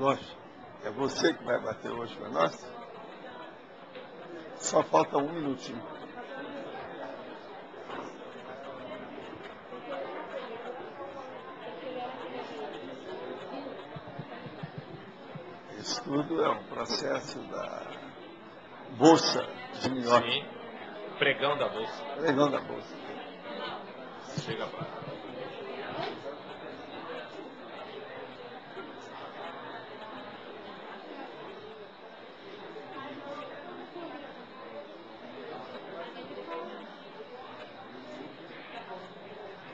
relógio. É você que vai bater hoje para nós? Só falta 1 minutinho. Isso tudo é um processo da Bolsa de New York. Sim, pregão da Bolsa. Pregão da Bolsa. Chega para.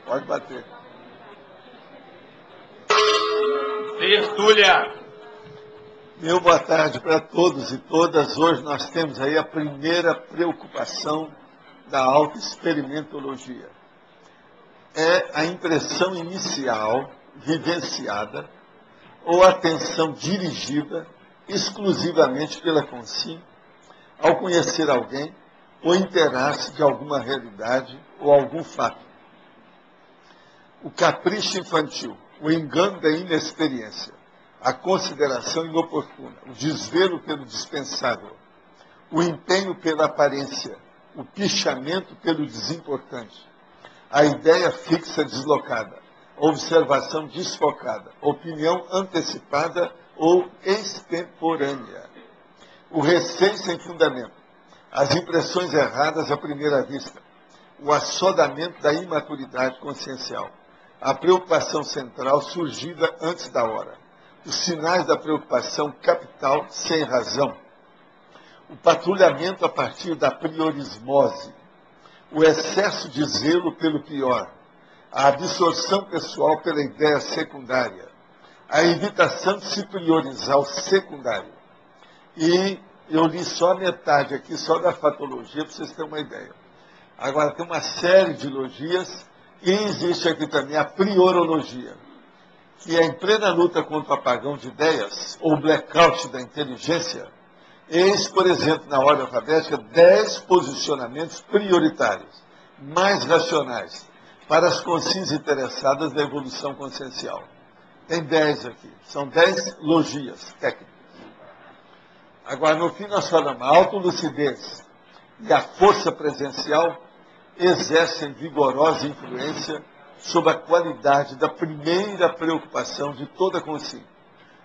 Pode bater. Tertúlia! Meu boa tarde para todos e todas. Hoje nós temos aí a primeira preocupação da autoexperimentologia. É a impressão inicial, vivenciada, ou atenção dirigida exclusivamente pela consciência ao conhecer alguém ou interar-se de alguma realidade ou algum fato. O capricho infantil, o engano da inexperiência, a consideração inoportuna, o desvelo pelo dispensável, o empenho pela aparência, o pichamento pelo desimportante, a ideia fixa deslocada, a observação desfocada, opinião antecipada ou extemporânea, o receio sem fundamento, as impressões erradas à primeira vista, o assodamento da imaturidade consciencial, a preocupação central surgida antes da hora, os sinais da preocupação capital sem razão, o patrulhamento a partir da priorismose, o excesso de zelo pelo pior, a absorção pessoal pela ideia secundária, a evitação de se priorizar o secundário. E eu li só a metade aqui, só da fatologia, para vocês terem uma ideia. Agora, tem uma série de logias, e existe aqui também a priorologia, que é em plena luta contra o apagão de ideias, ou blackout da inteligência. Eis, por exemplo, na ordem alfabética, 10 posicionamentos prioritários, mais racionais, para as consciências interessadas na evolução consciencial. Tem 10 aqui, são 10 logias técnicas. Agora, no fim, nós falamos, a autolucidez e a força presencial exercem vigorosa influência sobre a qualidade da primeira preocupação de toda consciência,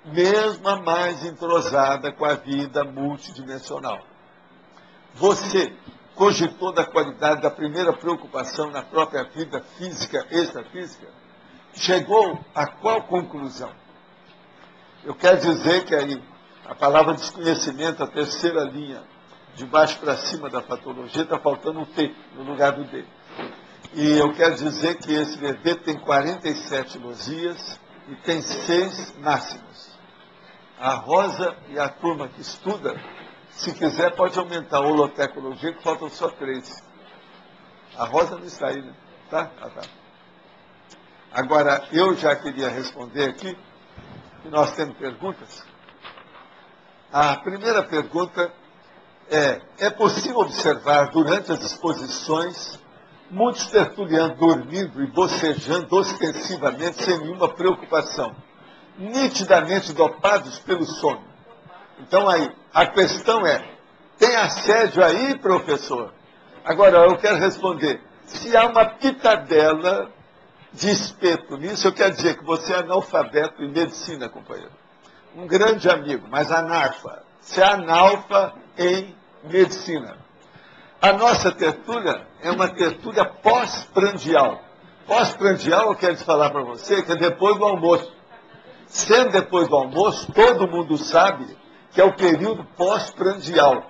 mesmo a mais entrosada com a vida multidimensional. Você cogitou da qualidade da primeira preocupação na própria vida física, extrafísica? Chegou a qual conclusão? Eu quero dizer que aí, a palavra desconhecimento, a terceira linha, de baixo para cima da patologia, está faltando um T no lugar do D. E eu quero dizer que esse bebê tem 47 losias e tem 6 máximos. A Rosa e a turma que estuda, se quiser, pode aumentar a holotecologia, que faltam só 3. A Rosa não está aí, né? Tá? Ah, tá. Agora, eu já queria responder aqui, que nós temos perguntas. A primeira pergunta é possível observar durante as exposições muitos tertulianos dormindo e bocejando ostensivamente sem nenhuma preocupação, nitidamente dopados pelo sono. Então aí, a questão é, tem assédio aí, professor? Agora, eu quero responder, se há uma pitadela de espeto nisso, eu quero dizer que você é analfabeto em medicina, companheiro. Um grande amigo, mas analfa. Você é analfa em medicina. A nossa tertúlia é uma tertúlia pós-prandial. Pós-prandial, eu quero falar para você, que é depois do almoço. Sendo depois do almoço, todo mundo sabe que é o período pós-prandial.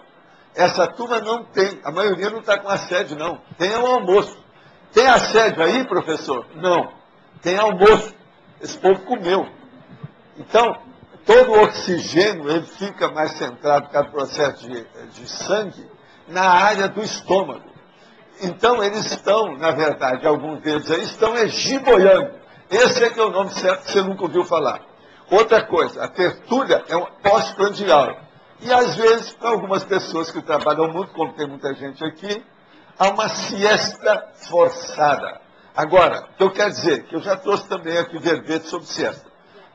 Essa turma não tem, a maioria não está com assédio, não. Tem o almoço. Tem assédio aí, professor? Não. Tem almoço. Esse povo comeu. Então, todo o oxigênio ele fica mais centrado por causa do processo de sangue na área do estômago. Então, eles estão, na verdade, alguns deles aí, estão giboiando. Esse é que é o nome certo que você nunca ouviu falar. Outra coisa, a tertúlia é um pós-prandial. E, às vezes, para algumas pessoas que trabalham muito, como tem muita gente aqui, há uma siesta forçada. Agora, o que eu quero dizer, que eu já trouxe também aqui verbete sobre siesta.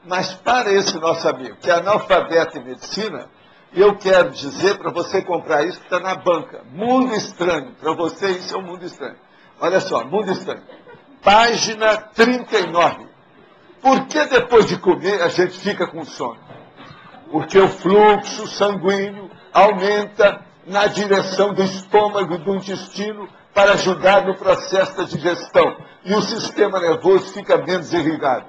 Mas para esse nosso amigo, que é analfabeto em medicina, eu quero dizer para você comprar isso que está na banca. Mundo Estranho. Para você isso é um mundo estranho. Olha só, Mundo Estranho. Página 39. Por que depois de comer a gente fica com sono? Porque o fluxo sanguíneo aumenta na direção do estômago e do intestino para ajudar no processo da digestão. E o sistema nervoso fica menos irrigado.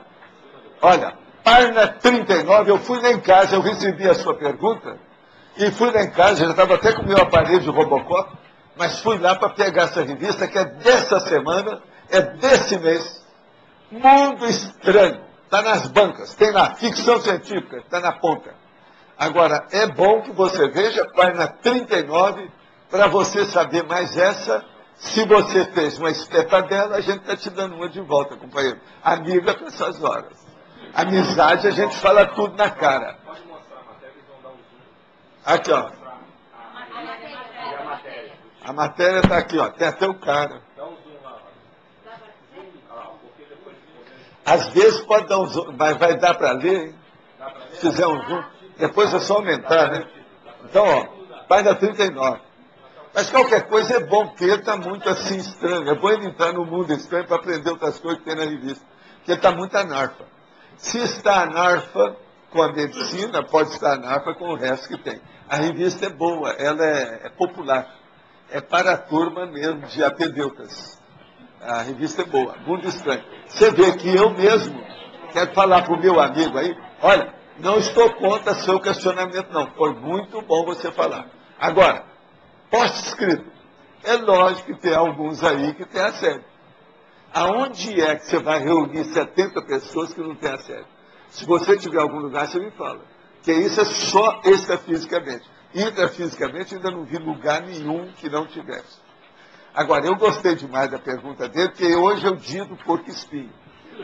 Olha, página 39, eu fui lá em casa, eu recebi a sua pergunta, e fui lá em casa, já estava até com o meu aparelho de Robocop, mas fui lá para pegar essa revista, que é dessa semana, é desse mês. Mundo Estranho. Está nas bancas, tem lá, ficção científica, está na ponta. Agora, é bom que você veja a página 39, para você saber mais essa. Se você fez uma espetadela, a gente está te dando uma de volta, companheiro. Amiga para essas horas. Amizade, a gente fala tudo na cara. Pode mostrar a matéria, eles vão dar um zoom. Aqui, ó. E a matéria. A matéria está aqui, ó. Tem até o cara. Dá um zoom lá. Olha lá, porque depois de comer. Às vezes pode dar um zoom, mas vai dar para ler, hein? Dá pra ler? Se fizer um zoom. Depois é só aumentar, né? Então, ó, página 39. Mas qualquer coisa é bom, porque ele está muito assim estranho. É bom ele entrar no mundo estranho para aprender outras coisas que tem na revista. Porque ele está muito anarfa. Se está anarfa com a medicina, pode estar anarfa com o resto que tem. A revista é boa, ela é popular. É para a turma mesmo de apedeutas. A revista é boa, Mundo Estranho. Você vê que eu mesmo quero falar para o meu amigo aí, olha, não estou contra seu questionamento, não. Foi muito bom você falar. Agora, post-escrito. É lógico que tem alguns aí que tem assédio. Aonde é que você vai reunir 70 pessoas que não têm assédio? Se você tiver algum lugar, você me fala. Porque isso é só extrafisicamente. Intrafisicamente, ainda não vi lugar nenhum que não tivesse. Agora, eu gostei demais da pergunta dele, porque hoje é o dia do porco-espinho.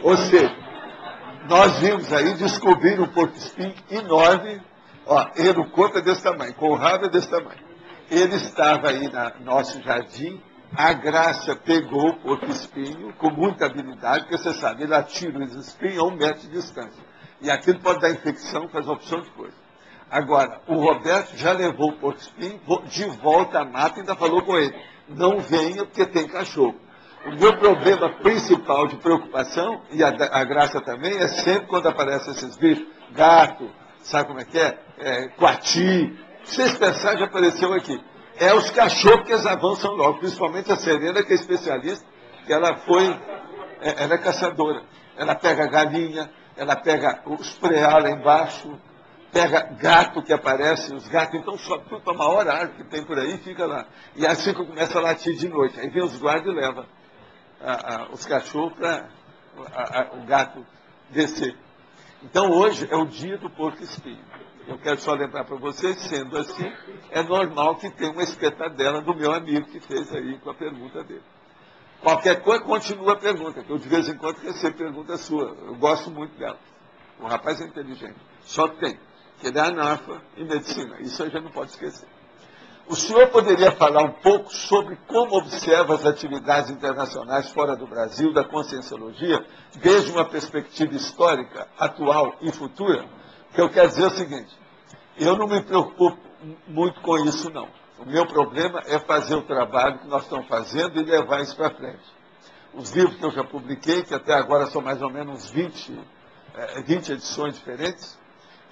Ou seja, nós vimos aí descobrir um porco-espinho enorme. Ó, ele, o corpo é desse tamanho, com o rabo é desse tamanho. Ele estava aí no nosso jardim, a Graça pegou o porco-espinho com muita habilidade, porque você sabe, ele atira os espinhos a 1 metro de distância. E aquilo pode dar infecção, faz uma opção de coisa. Agora, o Roberto já levou o porco-espinho de volta à mata e ainda falou com ele, não venha porque tem cachorro. O meu problema principal de preocupação, e a Graça também, é sempre quando aparecem esses bichos, gato, sabe como é que é? Coati. Vocês pensaram, já apareceu aqui. É os cachorros que eles avançam logo, principalmente a Serena, que é especialista, que ela é caçadora. Ela pega galinha, ela pega os preá lá embaixo, pega gato que aparece, os gatos, então sobe tudo para a maior árvore que tem por aí e fica lá. E assim que começa a latir de noite. Aí vem os guardas e levam os cachorros para o gato descer. Então hoje é o dia do porco-espinho. Eu quero só lembrar para vocês, sendo assim, é normal que tenha uma espetadela do meu amigo que fez aí com a pergunta dele. Qualquer coisa, continua a pergunta, que eu de vez em quando recebo pergunta sua. Eu gosto muito dela. O rapaz é inteligente. Só tem que ele é analfa em medicina. Isso a gente não pode esquecer. O senhor poderia falar um pouco sobre como observa as atividades internacionais fora do Brasil, da conscienciologia, desde uma perspectiva histórica, atual e futura? O que eu quero dizer é o seguinte, eu não me preocupo muito com isso, não. O meu problema é fazer o trabalho que nós estamos fazendo e levar isso para frente. Os livros que eu já publiquei, que até agora são mais ou menos 20 edições diferentes,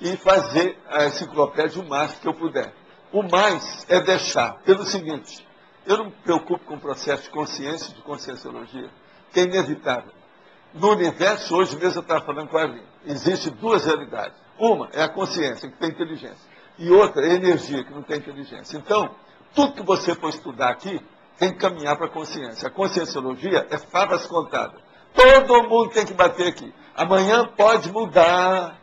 e fazer a enciclopédia o máximo que eu puder. O mais é deixar, pelo seguinte, eu não me preocupo com o processo de consciência e de conscienciologia, que é inevitável. No universo, hoje mesmo eu estava falando com a Arlene, existem 2 realidades. Uma é a consciência, que tem inteligência. E outra é a energia, que não tem inteligência. Então, tudo que você for estudar aqui, tem que caminhar para a consciência. A conscienciologia é favas contadas. Todo mundo tem que bater aqui. Amanhã pode mudar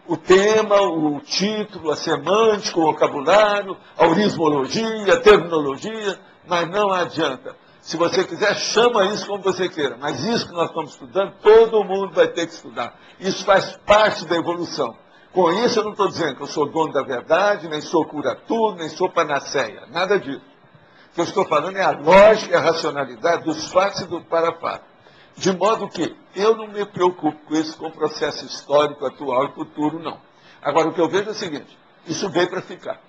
o tema, o título, a semântica, o vocabulário, a orismologia, a terminologia, mas não adianta. Se você quiser, chama isso como você queira. Mas isso que nós estamos estudando, todo mundo vai ter que estudar. Isso faz parte da evolução. Com isso, eu não estou dizendo que eu sou dono da verdade, nem sou cura-tudo, nem sou panaceia. Nada disso. O que eu estou falando é a lógica e a racionalidade dos fatos e do para-fato. De modo que eu não me preocupo com isso, com o processo histórico, atual e futuro, não. Agora, o que eu vejo é o seguinte, isso veio para ficar.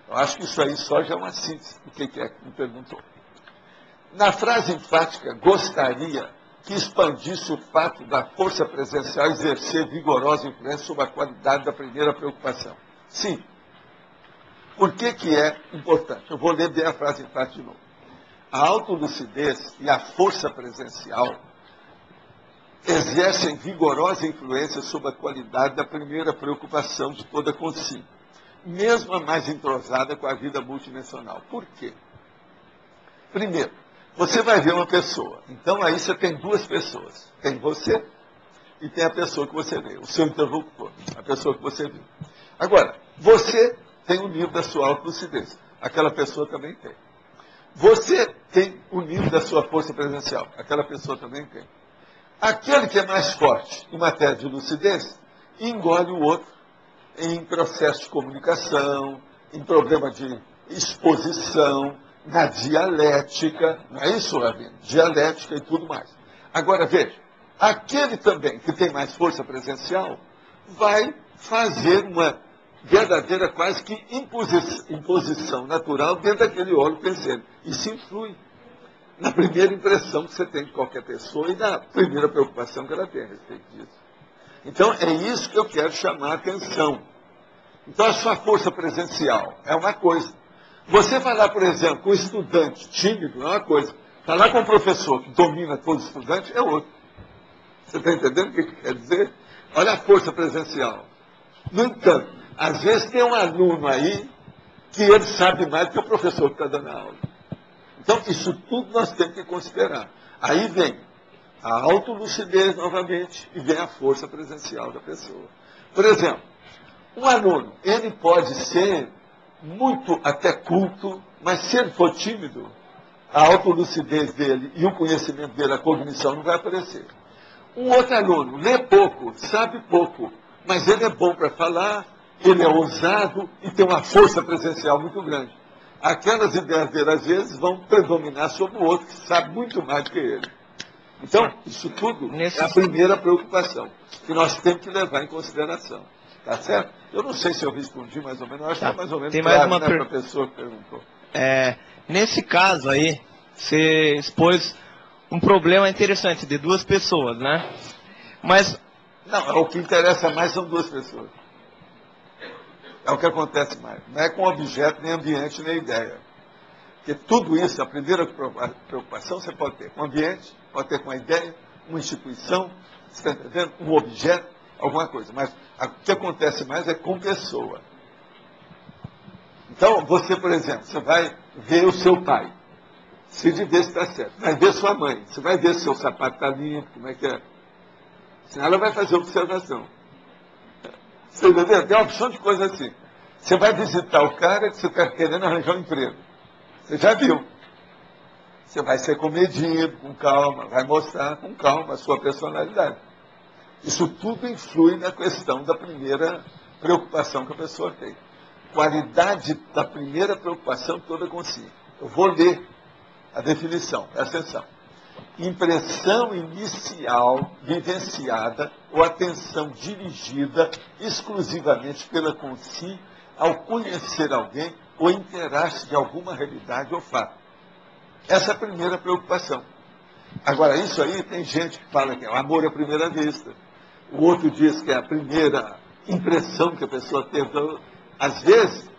Eu acho que isso aí só já é uma síntese do que é que me perguntou. Na frase enfática, gostaria que expandisse o fato da força presencial exercer vigorosa influência sobre a qualidade da primeira preocupação. Sim. Por que que é importante? Eu vou ler bem a frase enfática de novo. A autolucidez e a força presencial exercem vigorosa influência sobre a qualidade da primeira preocupação de toda consciência, mesmo a mais entrosada com a vida multidimensional. Por quê? Primeiro, você vai ver uma pessoa. Então aí você tem duas pessoas. Tem você e tem a pessoa que você vê, o seu interlocutor, a pessoa que você viu. Agora, você tem o nível da sua autolucidez. Aquela pessoa também tem. Você tem o nível da sua força presencial. Aquela pessoa também tem. Aquele que é mais forte em matéria de lucidez, engole o outro em processo de comunicação, em problema de exposição, na dialética, não é isso, Rabino? Dialética e tudo mais. Agora, veja, aquele também que tem mais força presencial vai fazer uma verdadeira quase que imposição natural dentro daquele óleo penseiro. Isso influi na primeira impressão que você tem de qualquer pessoa e na primeira preocupação que ela tem a respeito disso. Então, é isso que eu quero chamar a atenção. Então, a sua força presencial é uma coisa. Você falar, por exemplo, com um estudante tímido é uma coisa. Falar com um professor que domina todo estudante é outra. Você está entendendo o que quer dizer? Olha a força presencial. No entanto, às vezes tem um aluno aí que ele sabe mais do que o professor que está dando a aula. Então, isso tudo nós temos que considerar. Aí vem a autolucidez novamente e vem a força presencial da pessoa. Por exemplo, um aluno, ele pode ser muito até culto, mas se ele for tímido, a autolucidez dele e o conhecimento dele, a cognição, não vai aparecer. Um outro aluno lê pouco, sabe pouco, mas ele é bom para falar, ele é ousado e tem uma força presencial muito grande. Aquelas ideias dele, às vezes, vão predominar sobre o outro, que sabe muito mais do que ele. Então, isso tudo é a primeira preocupação, que nós temos que levar em consideração. Tá certo? Eu não sei se eu respondi mais ou menos, eu acho que é mais ou menos tem claro, mais uma para a pessoa que perguntou. Nesse caso aí, você expôs um problema interessante de duas pessoas, né? Mas... Não, o que interessa mais são duas pessoas. É o que acontece mais. Não é com objeto, nem ambiente, nem ideia. Porque tudo isso, a primeira preocupação, você pode ter com o ambiente, pode ter com a ideia, uma instituição, você está entendendo? Um objeto, alguma coisa. Mas o que acontece mais é com pessoa. Então, você, por exemplo, você vai ver o seu pai. Se de ver se está certo. Vai ver sua mãe. Você vai ver se o seu sapato está limpo, como é que é. Senão ela vai fazer observação. Você entendeu? Tem uma opção de coisa assim. Você vai visitar o cara que você está querendo arranjar um emprego. Você já viu. Você vai ser comedido, com calma, vai mostrar com calma a sua personalidade. Isso tudo influi na questão da primeira preocupação que a pessoa tem. Qualidade da primeira preocupação toda consciente. Eu vou ler a definição, presta atenção. Impressão inicial vivenciada ou atenção dirigida exclusivamente pela consciência ao conhecer alguém ou interar-se de alguma realidade ou fato. Essa é a primeira preocupação. Agora, isso aí tem gente que fala que é o amor à primeira vista. O outro diz que é a primeira impressão que a pessoa teve. Então, às vezes,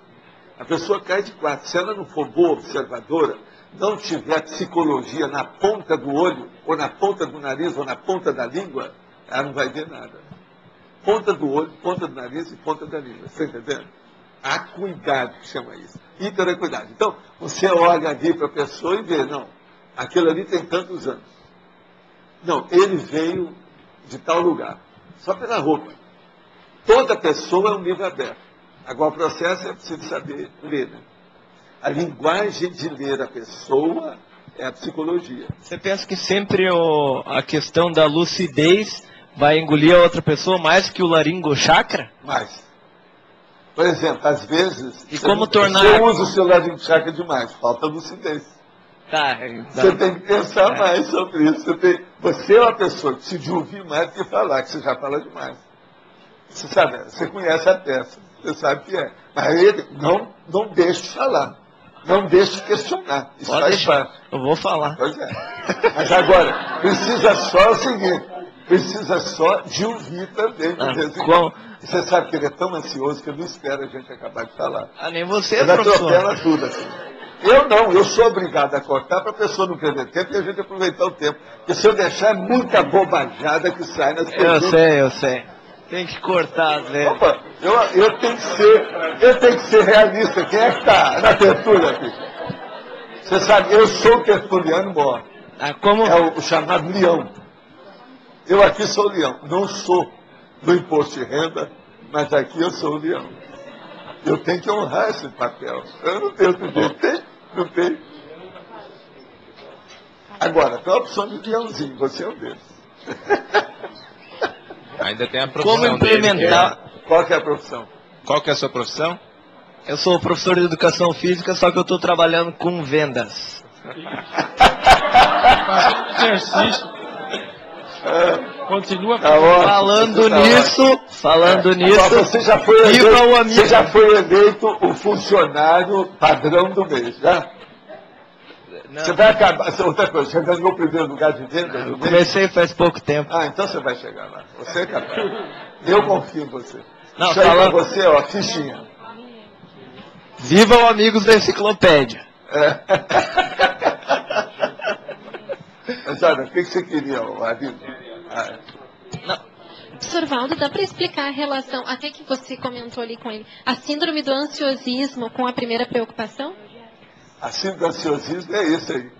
a pessoa cai de quatro. Se ela não for boa observadora, não tiver psicologia na ponta do olho, ou na ponta do nariz, ou na ponta da língua, ela não vai ver nada. Ponta do olho, ponta do nariz e ponta da língua. Você está entendendo? Acuidade, que chama isso. Interacuidade. Então, você olha ali para a pessoa e vê, não, aquele ali tem tantos anos. Não, ele veio de tal lugar. Só pela roupa. Toda pessoa é um livro aberto. Agora, o processo é preciso saber ler, né? A linguagem de ler a pessoa é a psicologia. Você pensa que sempre a questão da lucidez vai engolir a outra pessoa mais que o laringochakra? Mais. Por exemplo, às vezes, e como tornar... você usa o seu laringochakra demais, falta lucidez. Tá, então, Você tem que pensar mais sobre isso. Você é uma pessoa que precisa ouvir mais do que falar, que você já fala demais. Você sabe, você conhece a peça, você sabe o que é. Mas ele não deixe de falar. Não deixe de questionar. Isso pode faz deixar. parte. Eu vou falar. Pois é. Mas agora, precisa só o seguinte, precisa só de ouvir também, de vez em quando. Você sabe que ele é tão ansioso que ele não espera a gente acabar de falar. Nem você, Ele professor. atropela tudo assim. Eu não, eu sou obrigado a cortar para a pessoa não perder tempo e a gente aproveitar o tempo. Porque se eu deixar, é muita bobajada que sai nas perguntas. Eu sei. Tem que cortar às vezes. Opa, eu tenho que ser realista. Quem é que está na tertúlia aqui? Você sabe, eu sou o tertuliano maior. Como? É o chamado leão. Eu aqui sou o leão. Não sou do imposto de renda, mas aqui eu sou o leão. Eu tenho que honrar esse papel. Eu não tenho outro jeito. Tem? Não tem. Agora, tem a opção de leãozinho. Você é um deles. Ainda tem a profissão Como implementar? Qual que é a profissão? Qual que é a sua profissão? Eu sou professor de educação física, só que eu estou trabalhando com vendas. Exercício. Continua Falando nisso, Você já foi viva o eleito, amigo. você já foi eleito o funcionário padrão do mês, já? Não, Você vai acabar, outra coisa, você ganhou o primeiro lugar de venda do mês? comecei faz pouco tempo. Ah, então você vai chegar lá. Você é capaz. Eu confio em você. Não, Isso aí falando- pra você, ó, fichinha. Vivam amigos da enciclopédia. Mas olha, o que você queria, Aline? Professor Valdo, dá para explicar a relação, até que você comentou ali com ele, a síndrome do ansiosismo com a primeira preocupação? A síndrome do ansiosismo é isso aí.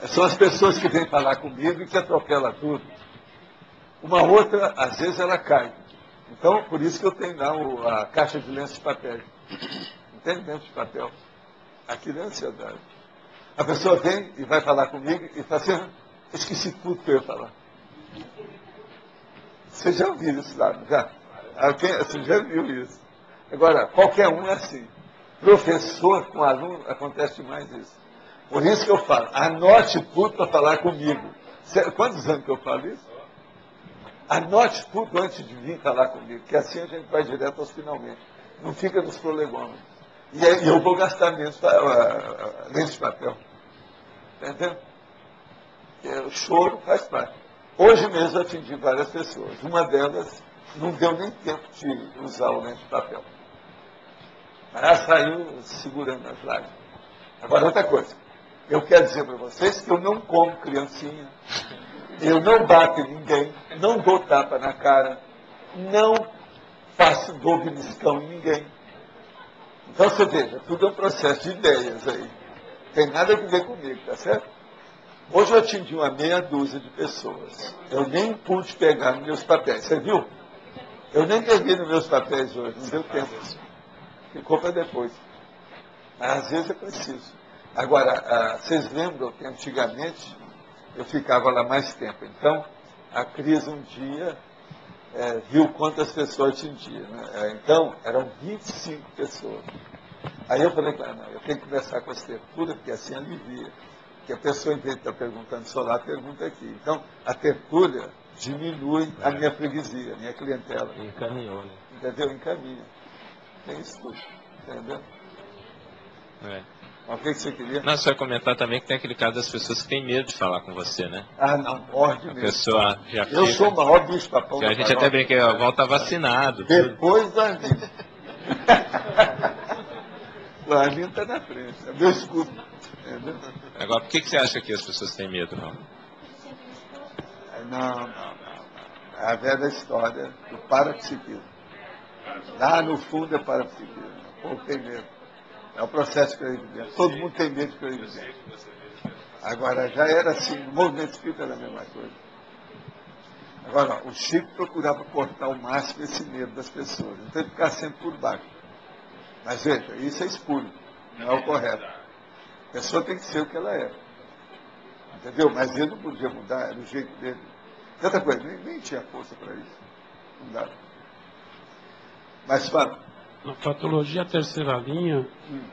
São as pessoas que vêm falar comigo e que atropelam tudo. Uma outra, às vezes, ela cai. Então, por isso que eu tenho lá a caixa de lenço de papel. Não tem lenço de papel. Aquilo é ansiedade. A pessoa vem e vai falar comigo e fala assim, esqueci tudo que eu ia falar. Você já ouviu isso lá, já? Você já viu isso. Agora, qualquer um é assim. Professor com aluno, acontece demais isso. Por isso que eu falo, anote tudo para falar comigo. Quantos anos que eu falo isso? Anote tudo antes de vir falar comigo, que assim a gente vai direto aos finalmente. Não fica nos prolegômenos. E aí eu vou gastar menos lenço de papel. Entendeu? O choro faz parte. Hoje mesmo eu atendi várias pessoas. Uma delas não deu nem tempo de usar o lenço de papel. Mas ela saiu segurando as lágrimas. Agora, outra coisa. Eu quero dizer para vocês que eu não como criancinha. Eu não bato em ninguém. Não dou tapa na cara. Não dou beliscão em ninguém. Então, você veja, tudo é um processo de ideias aí. Tem nada a ver comigo, tá certo? Hoje eu atendi uma meia dúzia de pessoas. Eu nem pude pegar nos meus papéis. Você viu? Eu nem peguei nos meus papéis hoje. Não deu tempo. Ficou para depois. Mas às vezes é preciso. Agora, vocês lembram que antigamente eu ficava lá mais tempo. Então, a Cris um dia viu quantas pessoas atendia. Né? Então, eram 25 pessoas. Aí eu falei, não, eu tenho que conversar com a tertúlia, porque assim alivia. Porque a pessoa, em vez de estar perguntando solar, pergunta aqui. Então, a tertúlia diminui a minha freguesia, a minha clientela. Encaminhou, né? Entendeu? Encaminha. Tem isso tudo. Entendeu? É. Mas o que você queria? Não, só ia comentar também que tem aquele caso das pessoas que têm medo de falar com você, né? Ah, não, morde A mesmo. pessoa já Eu fica... sou o maior bicho papão. Que a gente até brinca, o Val tá vacinado. Depois do Arlindo. O Arlindo está na frente. É meu escudo. Entendeu? Agora, por que você acha que as pessoas têm medo, Val? Não. É a velha história do parapsiquismo. Lá no fundo é parapsiquismo. O povo tem medo. É o processo de clarividência. Todo mundo tem medo de clarividência. Agora, já era assim, no movimento espírita era a mesma coisa. Agora, o Chico procurava cortar ao máximo esse medo das pessoas. Então ele ficava sempre por baixo. Mas veja, isso é espúrio, não é o correto. A pessoa tem que ser o que ela é. Entendeu? Mas ele não podia mudar, era o jeito dele. E outra coisa, nem tinha força para isso. Não dava. Mas, Fábio, Na patologia terceira linha,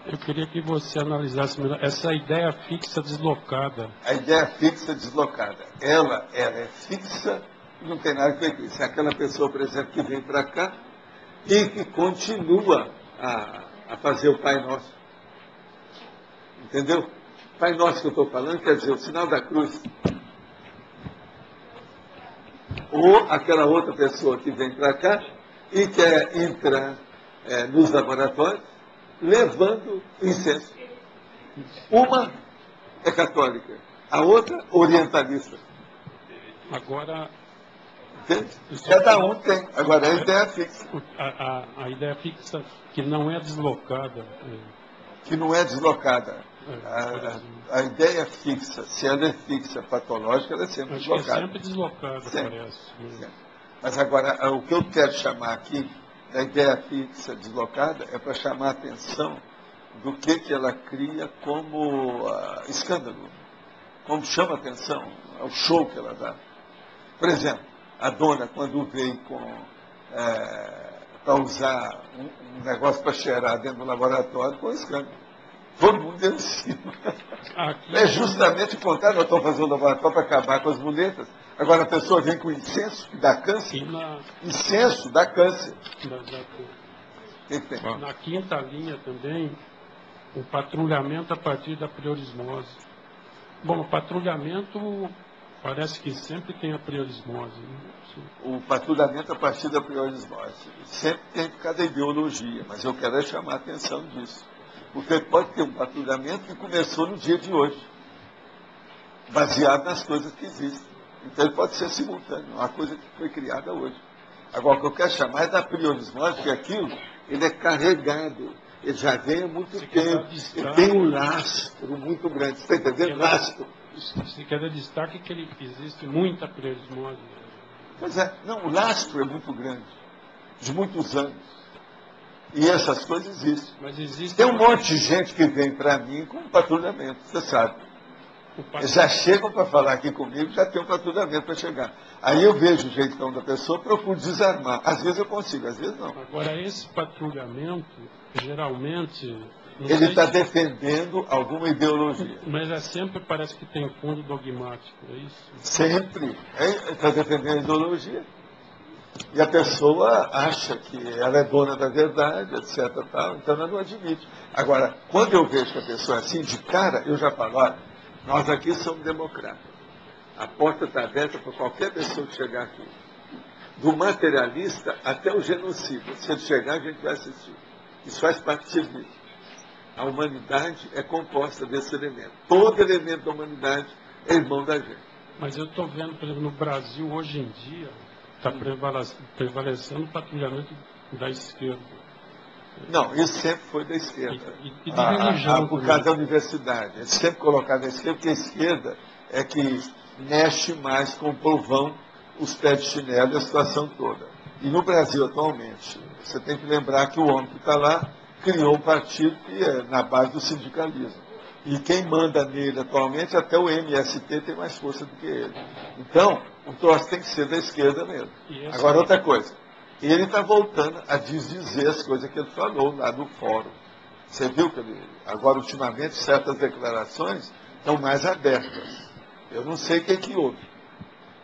eu queria que você analisasse melhor essa ideia fixa deslocada. A ideia fixa deslocada, ela é fixa e não tem nada a ver com isso. É aquela pessoa, por exemplo, que vem para cá e que continua a fazer o Pai Nosso. Entendeu? Pai Nosso que eu estou falando quer dizer o sinal da cruz. Ou aquela outra pessoa que vem para cá e quer entrar nos laboratórios levando incenso. Uma é católica, a outra orientalista. Agora, Entende? Cada um tem. Agora, a ideia fixa. a ideia fixa que não é deslocada. Que não é deslocada. A ideia fixa, se ela é fixa patológica, ela é sempre Acho que é deslocada. sempre deslocada, Sempre. parece. Sempre. Mas agora, o que eu quero chamar aqui da ideia fixa deslocada é para chamar a atenção do que ela cria como escândalo, como chama a atenção, o show que ela dá. Por exemplo, a dona, quando veio para usar um negócio para cheirar dentro do laboratório, foi um escândalo. Todo mundo deu em cima. É justamente o contrário, nós estamos fazendo o laboratório para acabar com as muletas. Agora a pessoa vem com incenso, que dá câncer. Incenso dá câncer. O que tem? Na quinta linha também, o patrulhamento a partir da priorismose. Bom, o patrulhamento parece que sempre tem a priorismose. Né? O patrulhamento a partir da priorismose. Sempre tem cada ideologia, mas eu quero chamar a atenção disso. Porque pode ter um patrulhamento que começou no dia de hoje, baseado nas coisas que existem. Então ele pode ser simultâneo, uma coisa que foi criada hoje. Agora, o que eu quero chamar é da priorismose, porque aquilo, ele é carregado, ele já vem há muito tempo, ele tem um lastro muito grande. Você está entendendo? Lastro. Se quer dar destaque que existe muita priorismose. Pois é, não, o lastro é muito grande, de muitos anos. E essas coisas existem. Mas existe... Tem um monte de gente que vem para mim com um patrulhamento, você sabe. Eles já chegam para falar aqui comigo, já tem um patrulhamento para chegar. Aí eu vejo o jeitão da pessoa, procuro desarmar. Às vezes eu consigo, às vezes não. Agora, esse patrulhamento, geralmente... Ele está defendendo alguma ideologia. Mas sempre parece que tem fundo dogmático, é isso? Sempre. Ele está defendendo a ideologia. E a pessoa acha que ela é dona da verdade, etc. Tal, então ela não admite. Agora, quando eu vejo que a pessoa é assim, de cara, eu já falo, olha, nós aqui somos democratas. A porta está aberta para qualquer pessoa que chegar aqui. Do materialista até o genocida. Se ele chegar, a gente vai assistir. Isso faz parte de mim. A humanidade é composta desse elemento. Todo elemento da humanidade é irmão da gente. Mas eu estou vendo, por exemplo, no Brasil, hoje em dia, está prevalecendo o patrulhamento da esquerda. Não, isso sempre foi da esquerda. E de religião. Por causa da universidade. Eles sempre colocaram da esquerda, porque a esquerda é que mexe mais com o povão, os pés de chinelo e a situação toda. E no Brasil, atualmente, você tem que lembrar que o homem que está lá criou um partido que é na base do sindicalismo. E quem manda nele atualmente, até o MST tem mais força do que ele. Então, o troço tem que ser da esquerda mesmo. Agora, outra coisa. Ele está voltando a desdizer as coisas que ele falou lá no fórum. Você viu que ele, agora, ultimamente, certas declarações estão mais abertas. Eu não sei o que houve.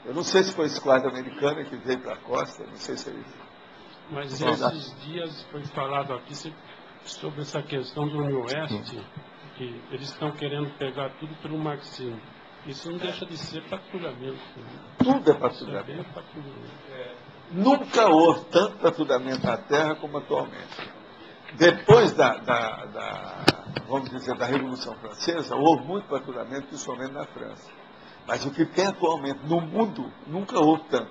Eu não sei se foi a esquadra americana que veio para a costa, não sei se é isso. Mas esses dias foi falado aqui sobre essa questão do New West, que eles estão querendo pegar tudo pelo marxismo. Isso não deixa de ser patrulhamento. Né? Tudo é patrulhamento. Nunca houve tanto patrulhamento na Terra como atualmente. Depois vamos dizer, da Revolução Francesa, houve muito patrulhamento, principalmente na França. Mas o que tem atualmente no mundo, nunca houve tanto.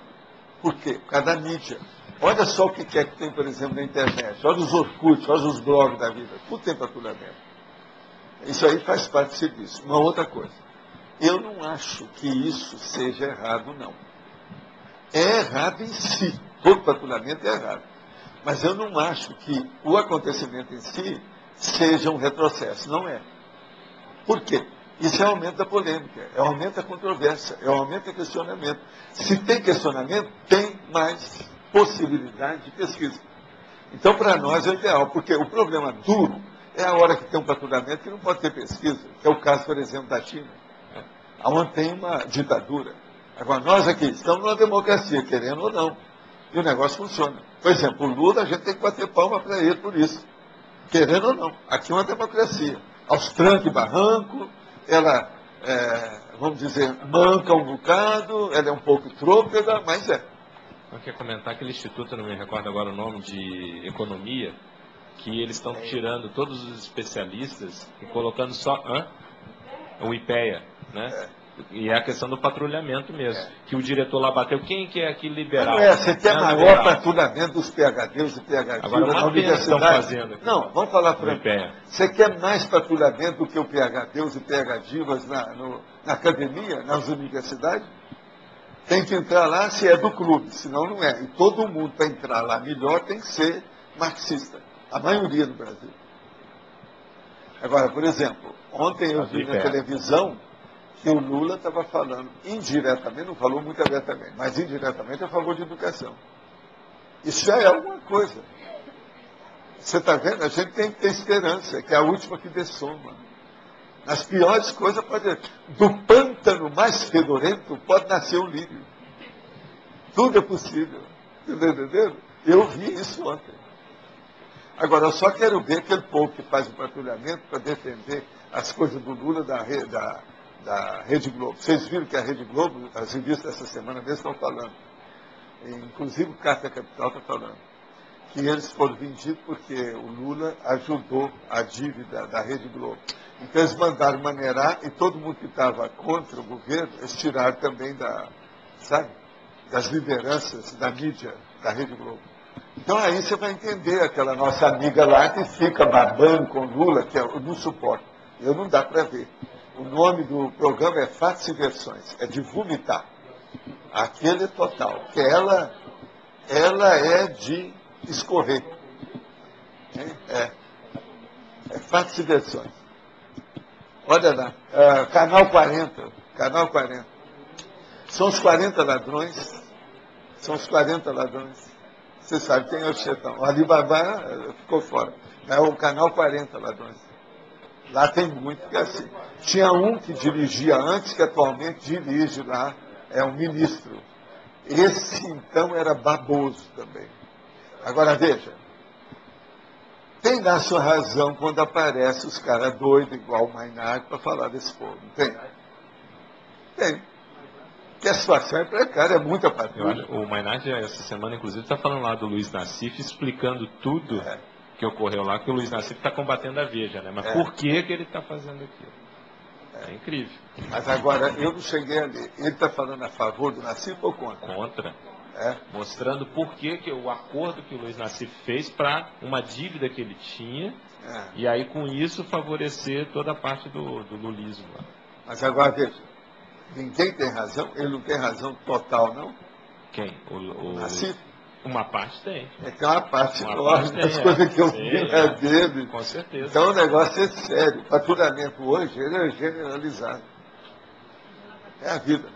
Por quê? Por causa da mídia. Olha só o que é que tem, por exemplo, na internet. Olha os Orkut, olha os blogs da vida. Tudo tem patrulhamento. Isso aí faz parte do serviço. Uma outra coisa. Eu não acho que isso seja errado, não. É errado em si. Todo patrulhamento é errado. Mas eu não acho que o acontecimento em si seja um retrocesso. Não é. Por quê? Isso é um aumento da polêmica, é um aumento da controvérsia, é um aumento do questionamento. Se tem questionamento, tem mais possibilidade de pesquisa. Então, para nós é ideal, porque o problema duro é a hora que tem um faturamento que não pode ter pesquisa, que é o caso, por exemplo, da China, onde tem uma ditadura. Agora, nós aqui estamos numa democracia, querendo ou não, e o negócio funciona. Por exemplo, o Lula, a gente tem que bater palma para ele por isso, querendo ou não. Aqui é uma democracia. Aos trancos e barranco, ela, vamos dizer, manca um bocado, ela é um pouco trôpega, mas é. Eu quero comentar aquele instituto, não me recordo agora o nome, de economia, que eles estão tirando todos os especialistas e colocando só o IPEA, né? E é a questão do patrulhamento mesmo. Que o diretor lá bateu, quem que é aqui liberal? Não você quer maior patrulhamento dos PhDs e PhDs na universidade? Fazendo aqui. Não, vamos falar para mim. Você quer mais patrulhamento do que o PhDs e PhDs na academia, nas universidades? Tem que entrar lá se é do clube, senão não é. E todo mundo, para entrar lá melhor, tem que ser marxista. A maioria do Brasil. Agora, por exemplo, ontem eu vi na televisão que o Lula estava falando indiretamente, não falou muito abertamente, mas indiretamente a favor de educação. Isso já é alguma coisa. Você está vendo? A gente tem que ter esperança, que é a última que dessoma. Nas piores coisas, do pântano mais fedorento pode nascer um lírio. Tudo é possível. Entendeu? Eu vi isso ontem. Agora, eu só quero ver aquele povo que faz o patrulhamento para defender as coisas do Lula da Rede Globo. Vocês viram que a Rede Globo, as revistas dessa semana mesmo estão falando, inclusive o Carta Capital está falando, que eles foram vendidos porque o Lula ajudou a dívida da Rede Globo. Então eles mandaram maneirar e todo mundo que estava contra o governo, eles tiraram também das lideranças da mídia da Rede Globo. Então aí você vai entender aquela nossa amiga lá que fica babando com o Lula, que eu não suporto. Eu não dá para ver. O nome do programa é Fatos e Versões, é de vomitar. Aquele é total, que ela é de escorrer. É Fatos e Versões. Olha lá, Canal 40. São os 40 ladrões. Você sabe quem é o Chetão. O Alibaba ficou fora. É o Canal 40 ladrões. Lá tem muito que é assim. Tinha um que dirigia antes, que atualmente dirige lá, é um ministro. Esse, então, era baboso também. Agora, veja, tem da sua razão quando aparecem os caras doidos, igual o Mainardi, para falar desse povo, não tem? Tem. Porque a situação é precária, é muita patrulha. O Mainardi, essa semana, inclusive, está falando lá do Luiz Nassif, explicando tudo que ocorreu lá, que o Luiz Nassif está combatendo a Veja, né? Mas por que ele está fazendo aquilo? É incrível. Mas agora, eu não cheguei a ler. Ele está falando a favor do Nassif ou contra? Contra. Mostrando por que o acordo que o Luiz Nassif fez para uma dívida que ele tinha, e aí com isso favorecer toda a parte do lulismo lá. Mas agora, veja, ninguém tem razão, ele não tem razão total, não? Quem? O Nassif? Uma parte tem. É que uma parte enorme das coisas que eu vi é dele. Com certeza. Então o negócio é sério. O faturamento hoje ele é generalizado. É a vida.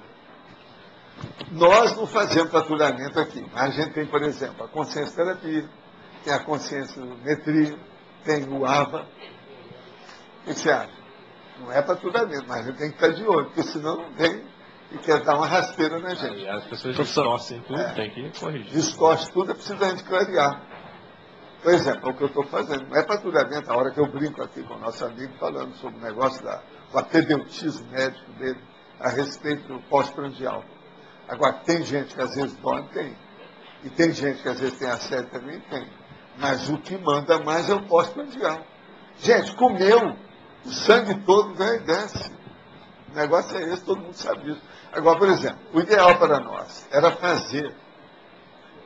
Nós não fazemos faturamento aqui. A gente tem, por exemplo, a consciência terapia, tem a consciência metria, tem o AVA. O que você acha? Não é faturamento, mas a gente tem que estar de olho, porque senão não vem e quer dar uma rasteira na gente. E as pessoas distorcem tudo, tem que corrigir. Distorce tudo, é preciso a gente clarear. Por exemplo, é o que eu estou fazendo. Não é faturamento, a hora que eu brinco aqui com o nosso amigo, falando sobre o negócio do apedeutismo médico dele, a respeito do pós-prandial. Agora, tem gente que às vezes dorme, tem. E tem gente que às vezes tem assédio também, tem. Mas o que manda mais é o pós-prandial. Gente, comeu, o sangue todo vem e desce. O negócio é esse, todo mundo sabe disso. Agora, por exemplo, o ideal para nós era fazer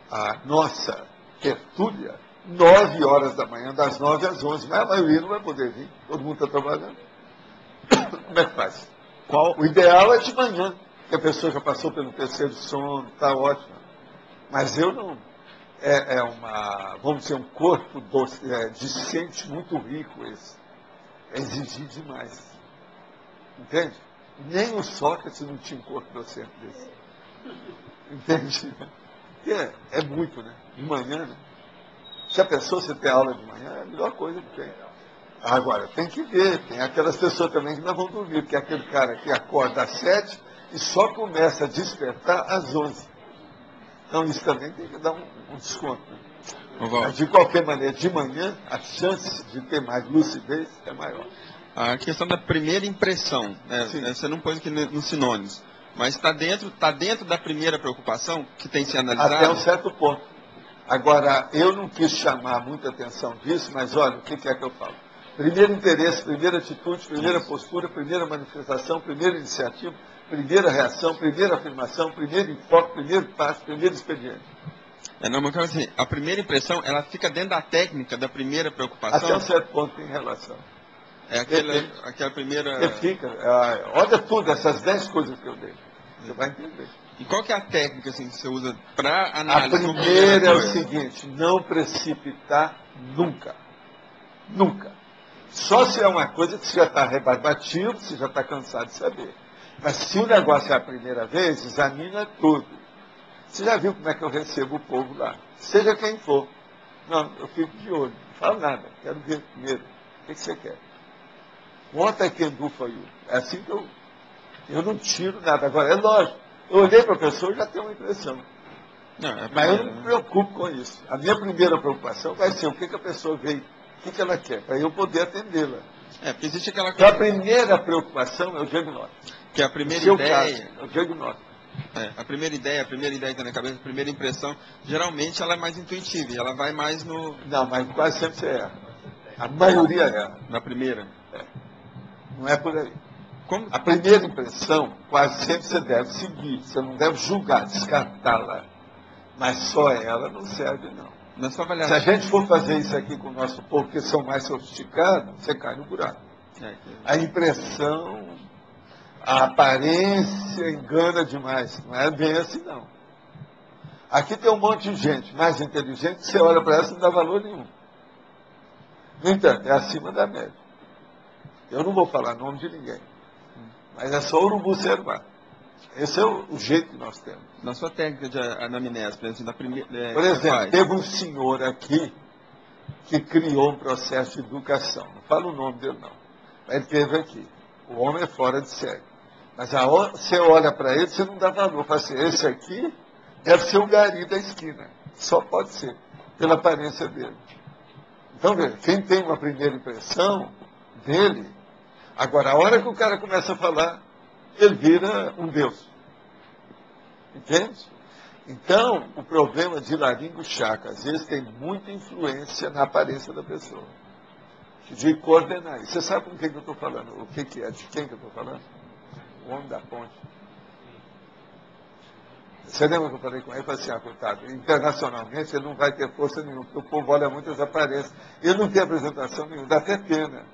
a nossa tertúlia 9 horas da manhã, das 9 às 11, mas a maioria não vai poder vir, todo mundo está trabalhando. Como é que faz? O ideal é de manhã, que a pessoa já passou pelo terceiro sono, está ótimo. Mas eu não. Vamos dizer, um corpo discente muito rico esse. É exigir demais. Entende? Nem o Sócrates não tinha um corpo docente desse. Entende? É muito, né? De manhã, né? Já pensou você ter aula de manhã? É a melhor coisa que tem. Agora, tem que ver, tem aquelas pessoas também que não vão dormir, porque é aquele cara que acorda às 7 e só começa a despertar às 11. Então, isso também tem que dar um desconto. Né? Mas, de qualquer maneira, de manhã, a chance de ter mais lucidez é maior. A questão da primeira impressão, né? Você não pôs aqui nos sinônimos, mas está dentro da primeira preocupação que tem que ser analisada? Até um certo ponto. Agora, eu não quis chamar muita atenção disso, mas olha, o que é que eu falo? Primeiro interesse, primeira atitude, primeira postura, primeira manifestação, primeira iniciativa, primeira reação, primeira afirmação, primeiro enfoque, primeiro passo, primeiro expediente. Não, mas assim, a primeira impressão, ela fica dentro da técnica da primeira preocupação? Até um certo ponto tem relação. É aquela primeira... Ele fica, olha tudo, essas 10 coisas que eu dei. Você vai entender. E qual que é a técnica assim, que você usa para analisar? A primeira é o seguinte, não precipitar nunca. Nunca. Só se é uma coisa que você já está rebatido, você já está cansado de saber. Mas se o negócio é a primeira vez, examina tudo. Você já viu como é que eu recebo o povo lá? Seja quem for. Não, eu fico de olho. Não falo nada. Quero ver primeiro. O que você quer? What I can do for you. É assim que eu não tiro nada. Agora, é lógico. Eu olhei para a pessoa e já tenho uma impressão. Mas eu não me preocupo com isso. A minha primeira preocupação vai ser o que a pessoa veio, o que ela quer, para eu poder atendê-la. Porque existe aquela coisa... A primeira preocupação é o diagnóstico. Que é a primeira ideia... Caso, é o diagnóstico. A primeira ideia que está na cabeça, a primeira impressão, geralmente ela é mais intuitiva, ela vai mais no... Não, mas quase sempre você erra. A maioria erra. Na primeira? Não é por aí. Como? A primeira impressão, quase sempre você deve seguir. Você não deve julgar, descartá-la. Mas só ela não serve, não. Na sua avaliação. Se a gente for fazer isso aqui com o nosso povo, que são mais sofisticados, você cai no buraco. A impressão, a aparência engana demais. Não é bem assim, não. Aqui tem um monte de gente mais inteligente que você olha para ela e não dá valor nenhum. No entanto, é acima da média. Eu não vou falar nome de ninguém. Mas é só urubu servar. Esse é o jeito que nós temos. Na sua técnica de anamnese, por exemplo, por exemplo, teve um senhor aqui que criou um processo de educação. Não falo o nome dele, não. Ele teve aqui. O homem é fora de série. Mas a hora você olha para ele, você não dá valor. Fala assim, esse aqui deve ser o gari da esquina. Só pode ser, pela aparência dele. Então, veja, quem tem uma primeira impressão dele, agora, a hora que o cara começa a falar, ele vira um Deus. Entende? Então, o problema de laringo-chaca, às vezes, tem muita influência na aparência da pessoa. De coordenar isso. Você sabe com quem que eu estou falando? O que é? De quem que eu estou falando? O homem da ponte. Você lembra que eu falei com ele? Eu falei assim, coitado, internacionalmente ele não vai ter força nenhuma, porque o povo olha muito as aparências. Ele não tem apresentação nenhuma, dá até pena.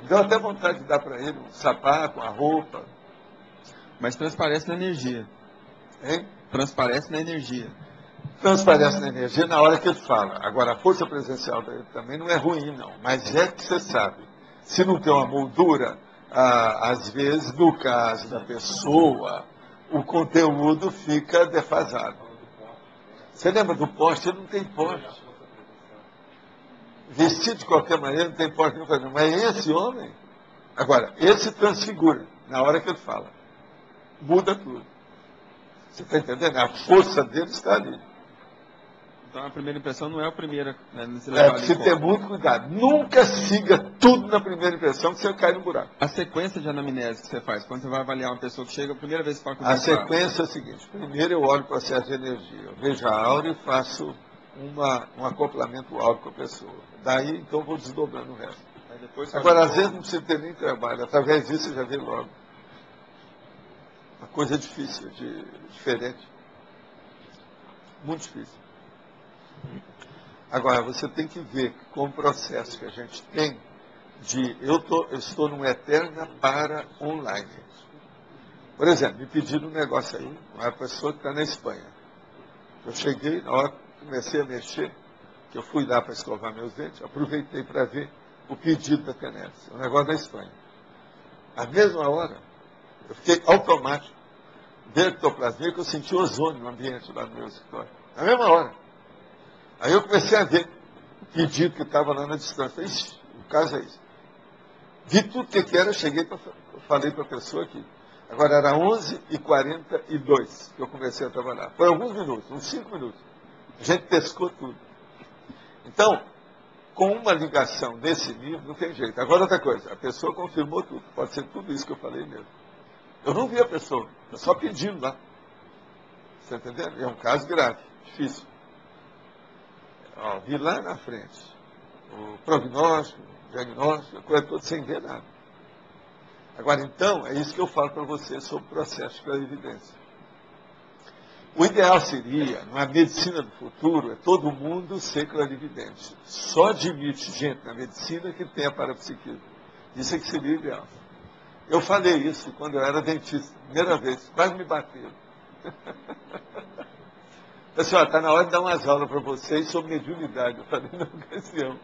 Deu até vontade de dar para ele um sapato, uma roupa. Mas transparece na energia. Hein? Transparece na energia. Transparece na energia na hora que ele fala. Agora, a força presencial dele também não é ruim, não. Mas é que você sabe. Se não tem uma moldura, às vezes, no caso da pessoa, o conteúdo fica defasado. Você lembra do poste? Ele não tem poste. Vestido de qualquer maneira, não tem porte nenhum. Mas esse homem, agora, esse transfigura na hora que ele fala. Muda tudo. Você está entendendo? A força dele está ali. Então a primeira impressão não é a primeira. Né, precisa ter muito cuidado. Nunca siga tudo na primeira impressão que você cai no buraco. A sequência de anamnese que você faz, quando você vai avaliar uma pessoa que chega, a primeira vez que fala com você. A sequência é a seguinte. Primeiro eu olho o processo de energia. Eu vejo a aura e faço um acoplamento áureo com a pessoa. Daí, então, vou desdobrando o resto. Agora, às vezes, não precisa ter nem trabalho. Através disso, você já vê logo. Uma coisa difícil, diferente. Muito difícil. Agora, você tem que ver que com o processo que a gente tem eu estou numa eterna para online. Por exemplo, me pediram um negócio aí, uma pessoa que está na Espanha. Eu cheguei, na hora que comecei a mexer, que eu fui lá para escovar meus dentes, aproveitei para ver o pedido da Keness, um negócio da Espanha. À mesma hora, eu fiquei automático, ver ectoplasmia, que eu senti ozônio no ambiente lá no meu escritório. Na mesma hora. Aí eu comecei a ver pedido que estava lá na distância. Ixi, o caso é isso. Vi tudo que era, cheguei, falei para a pessoa aqui. Agora era 11h42 que eu comecei a trabalhar. Foi alguns minutos, uns 5 minutos. A gente pescou tudo. Então, com uma ligação desse nível, não tem jeito. Agora outra coisa, a pessoa confirmou tudo. Pode ser tudo isso que eu falei mesmo. Eu não vi a pessoa, eu só pedindo lá. Você está entendendo? É um caso grave, difícil. Ó, vi lá na frente. O prognóstico, o diagnóstico, a coisa toda sem ver nada. Agora, então, é isso que eu falo para você sobre o processo de clarividência. O ideal seria, na medicina do futuro, é todo mundo ser clarividente. Só admite gente na medicina que tem a parapsiquismo. Isso é que seria o ideal. Eu falei isso quando eu era dentista, primeira vez, quase me bateram. Pessoal, está na hora de dar umas aulas para vocês sobre mediunidade. Eu falei na ocasião.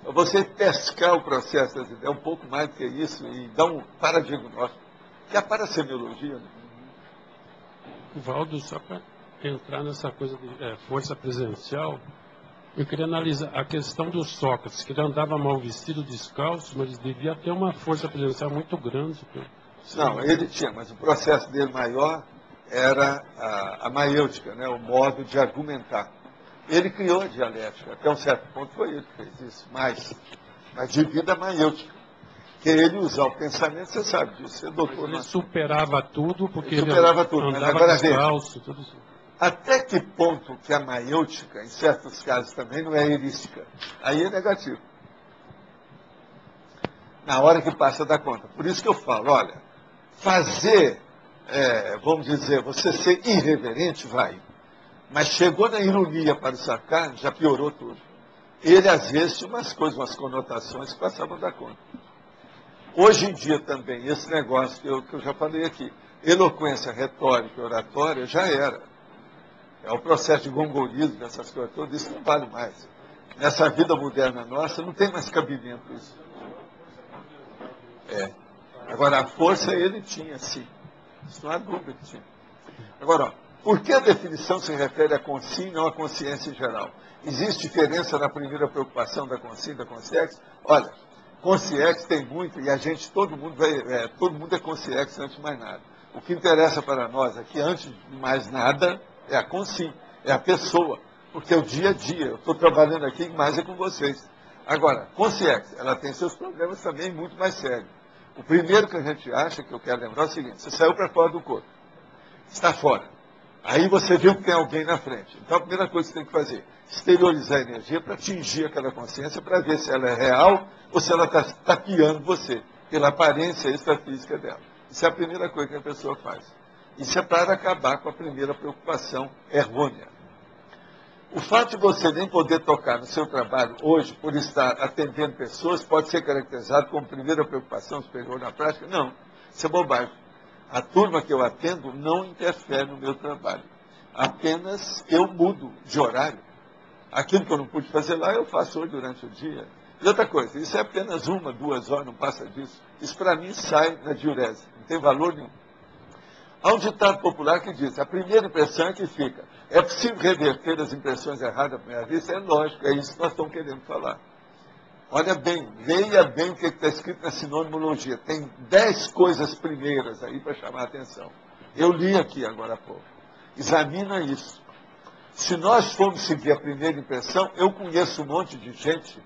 Para você pescar o processo das ideias, um pouco mais do que isso, e dar um paradiagnóstico, que é a parasemiologia, né? Valdo, só para entrar nessa coisa de força presencial, eu queria analisar a questão do Sócrates, que ele andava mal vestido, descalço, mas devia ter uma força presencial muito grande. Não, ele tinha, mas o processo dele maior era a maiêutica, né, o modo de argumentar. Ele criou a dialética, até um certo ponto foi ele que fez isso, mas devido à maiêutica. Que ele usar o pensamento, você sabe disso, você é doutor. Ele superava tudo, porque ele superava tudo, mas andava agora descalço, tudo isso. Até que ponto que a maiêutica, em certos casos também, não é erística? Aí é negativo. Na hora que passa da conta. Por isso que eu falo, olha, fazer, vamos dizer, você ser irreverente, vai. Mas chegou na ironia para o sarcasmo, já piorou tudo. Ele, às vezes, tinha umas coisas, umas conotações que passavam da conta. Hoje em dia também, esse negócio que eu já falei aqui, eloquência, retórica, oratória, já era. É o processo de gongolismo, dessas coisas todas, isso não vale mais. Nessa vida moderna nossa, não tem mais cabimento isso. Agora, a força ele tinha, sim. Isso não há dúvida que tinha. Agora, ó, por que a definição se refere à consciência e não à consciência em geral? Existe diferença na primeira preocupação da consciência e da consciência? Olha, consciência tem muito, e a gente, todo mundo é consciência antes de mais nada. O que interessa para nós aqui, antes de mais nada, é a consciência, é a pessoa. Porque é o dia a dia, eu estou trabalhando aqui, mais é com vocês. Agora, consciência, ela tem seus problemas também muito mais sérios. O primeiro que a gente acha, que eu quero lembrar, é o seguinte: você saiu para fora do corpo, está fora. Aí você viu que tem alguém na frente. Então a primeira coisa que você tem que fazer, exteriorizar a energia para atingir aquela consciência, para ver se ela é real ou se ela está tapeando você, pela aparência extrafísica dela. Isso é a primeira coisa que a pessoa faz. Isso é para acabar com a primeira preocupação errônea. O fato de você nem poder tocar no seu trabalho hoje, por estar atendendo pessoas, pode ser caracterizado como primeira preocupação superior na prática? Não, isso é bobagem. A turma que eu atendo não interfere no meu trabalho. Apenas eu mudo de horário. Aquilo que eu não pude fazer lá, eu faço hoje durante o dia. E outra coisa, isso é apenas 1, 2 horas, não passa disso. Isso para mim sai na diurese, não tem valor nenhum. Há um ditado popular que diz: a primeira impressão é que fica. É possível reverter as impressões erradas à primeira vista? É lógico, é isso que nós estamos querendo falar. Olha bem, leia bem o que está escrito na sinonimologia. Tem 10 coisas primeiras aí para chamar a atenção. Eu li aqui agora há pouco. Examina isso. Se nós formos seguir a primeira impressão, eu conheço um monte de gente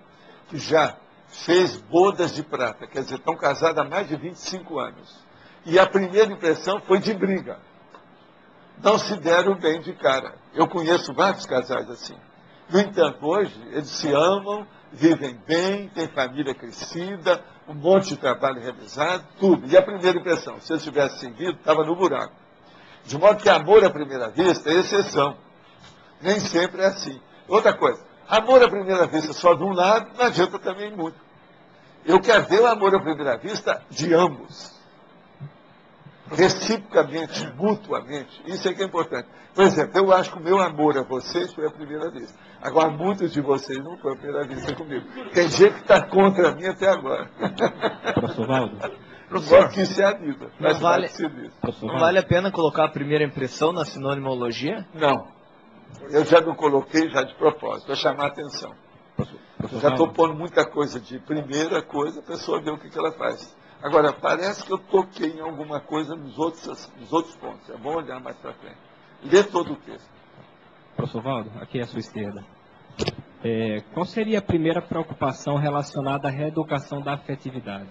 que já fez bodas de prata, quer dizer, estão casados há mais de 25 anos. E a primeira impressão foi de briga. Não se deram bem de cara. Eu conheço vários casais assim. No entanto, hoje, eles se amam, vivem bem, têm família crescida, um monte de trabalho realizado, tudo. E a primeira impressão, se eles tivessem seguido, estava no buraco. De modo que amor à primeira vista é exceção. Nem sempre é assim. Outra coisa, amor à primeira vista só de um lado, não adianta também muito. Eu quero ver o amor à primeira vista de ambos. Reciprocamente, mutuamente. Isso é que é importante. Por exemplo, eu acho que o meu amor a vocês foi a primeira vez. Agora, muitos de vocês não foi a primeira vez comigo. Tem gente que está contra mim até agora. Professor Valdo? Professor, que isso é a vida. Não vale a pena colocar a primeira impressão na sinonimologia? Não. Eu já não coloquei já de propósito, para chamar a atenção. Eu já estou pondo muita coisa de primeira coisa, a pessoa vê o que ela faz. Agora, parece que eu toquei em alguma coisa nos outros pontos. É bom olhar mais para frente. Lê todo o texto. Professor Valdo, aqui é a sua esquerda. Qual seria a primeira preocupação relacionada à reeducação da afetividade?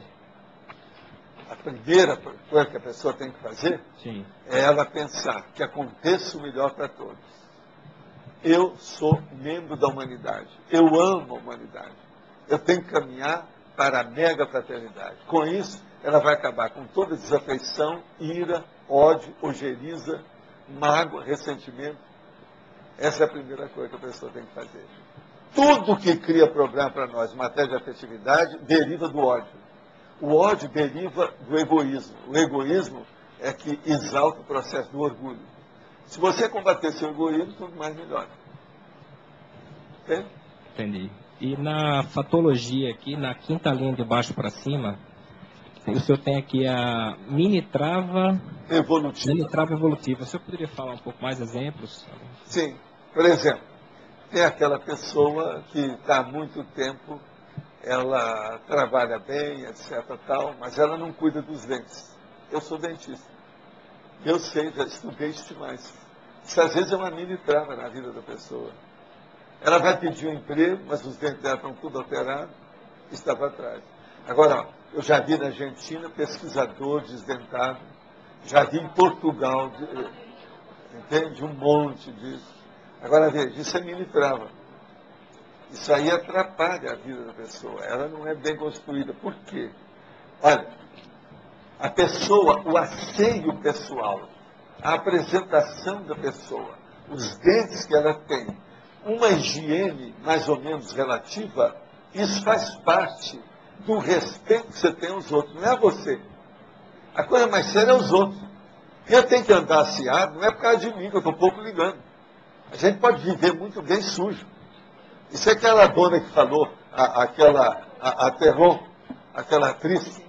A primeira coisa que a pessoa tem que fazer Sim. é ela pensar que aconteça o melhor para todos. Eu sou membro da humanidade. Eu amo a humanidade. Eu tenho que caminhar para a mega fraternidade. Com isso, ela vai acabar com toda desafeição, ira, ódio, ojeriza, mágoa, ressentimento. Essa é a primeira coisa que a pessoa tem que fazer. Tudo que cria problema para nós em matéria de afetividade deriva do ódio. O ódio deriva do egoísmo. O egoísmo é que exalta o processo do orgulho. Se você combater seu egoísmo, tudo mais melhora. Entende? Entendi. E na fatologia aqui, na quinta linha de baixo para cima, o senhor tem aqui a mini trava evolutiva. Mini trava evolutiva. O senhor poderia falar um pouco mais exemplos? Sim. Por exemplo, tem aquela pessoa que está há muito tempo, ela trabalha bem, etc. tal, mas ela não cuida dos dentes. Eu sou dentista. Eu sei, já estudei isso demais. Isso às vezes é uma mini trava na vida da pessoa. Ela vai pedir um emprego, mas os dentes dela estão tudo alterados, está para trás. Agora, eu já vi na Argentina pesquisador desdentado, já vi em Portugal, entende? Um monte disso. Agora veja, isso é mini trava. Isso aí atrapalha a vida da pessoa. Ela não é bem construída. Por quê? Olha, a pessoa, o asseio pessoal, a apresentação da pessoa, os dentes que ela tem, uma higiene mais ou menos relativa, isso faz parte do respeito que você tem aos outros. Não é a você. A coisa mais séria é os outros. Eu tenho que andar aciado, não é por causa de mim, que eu estou pouco ligando. A gente pode viver muito bem sujo. Isso é aquela dona que falou, a Terron, aquela atriz,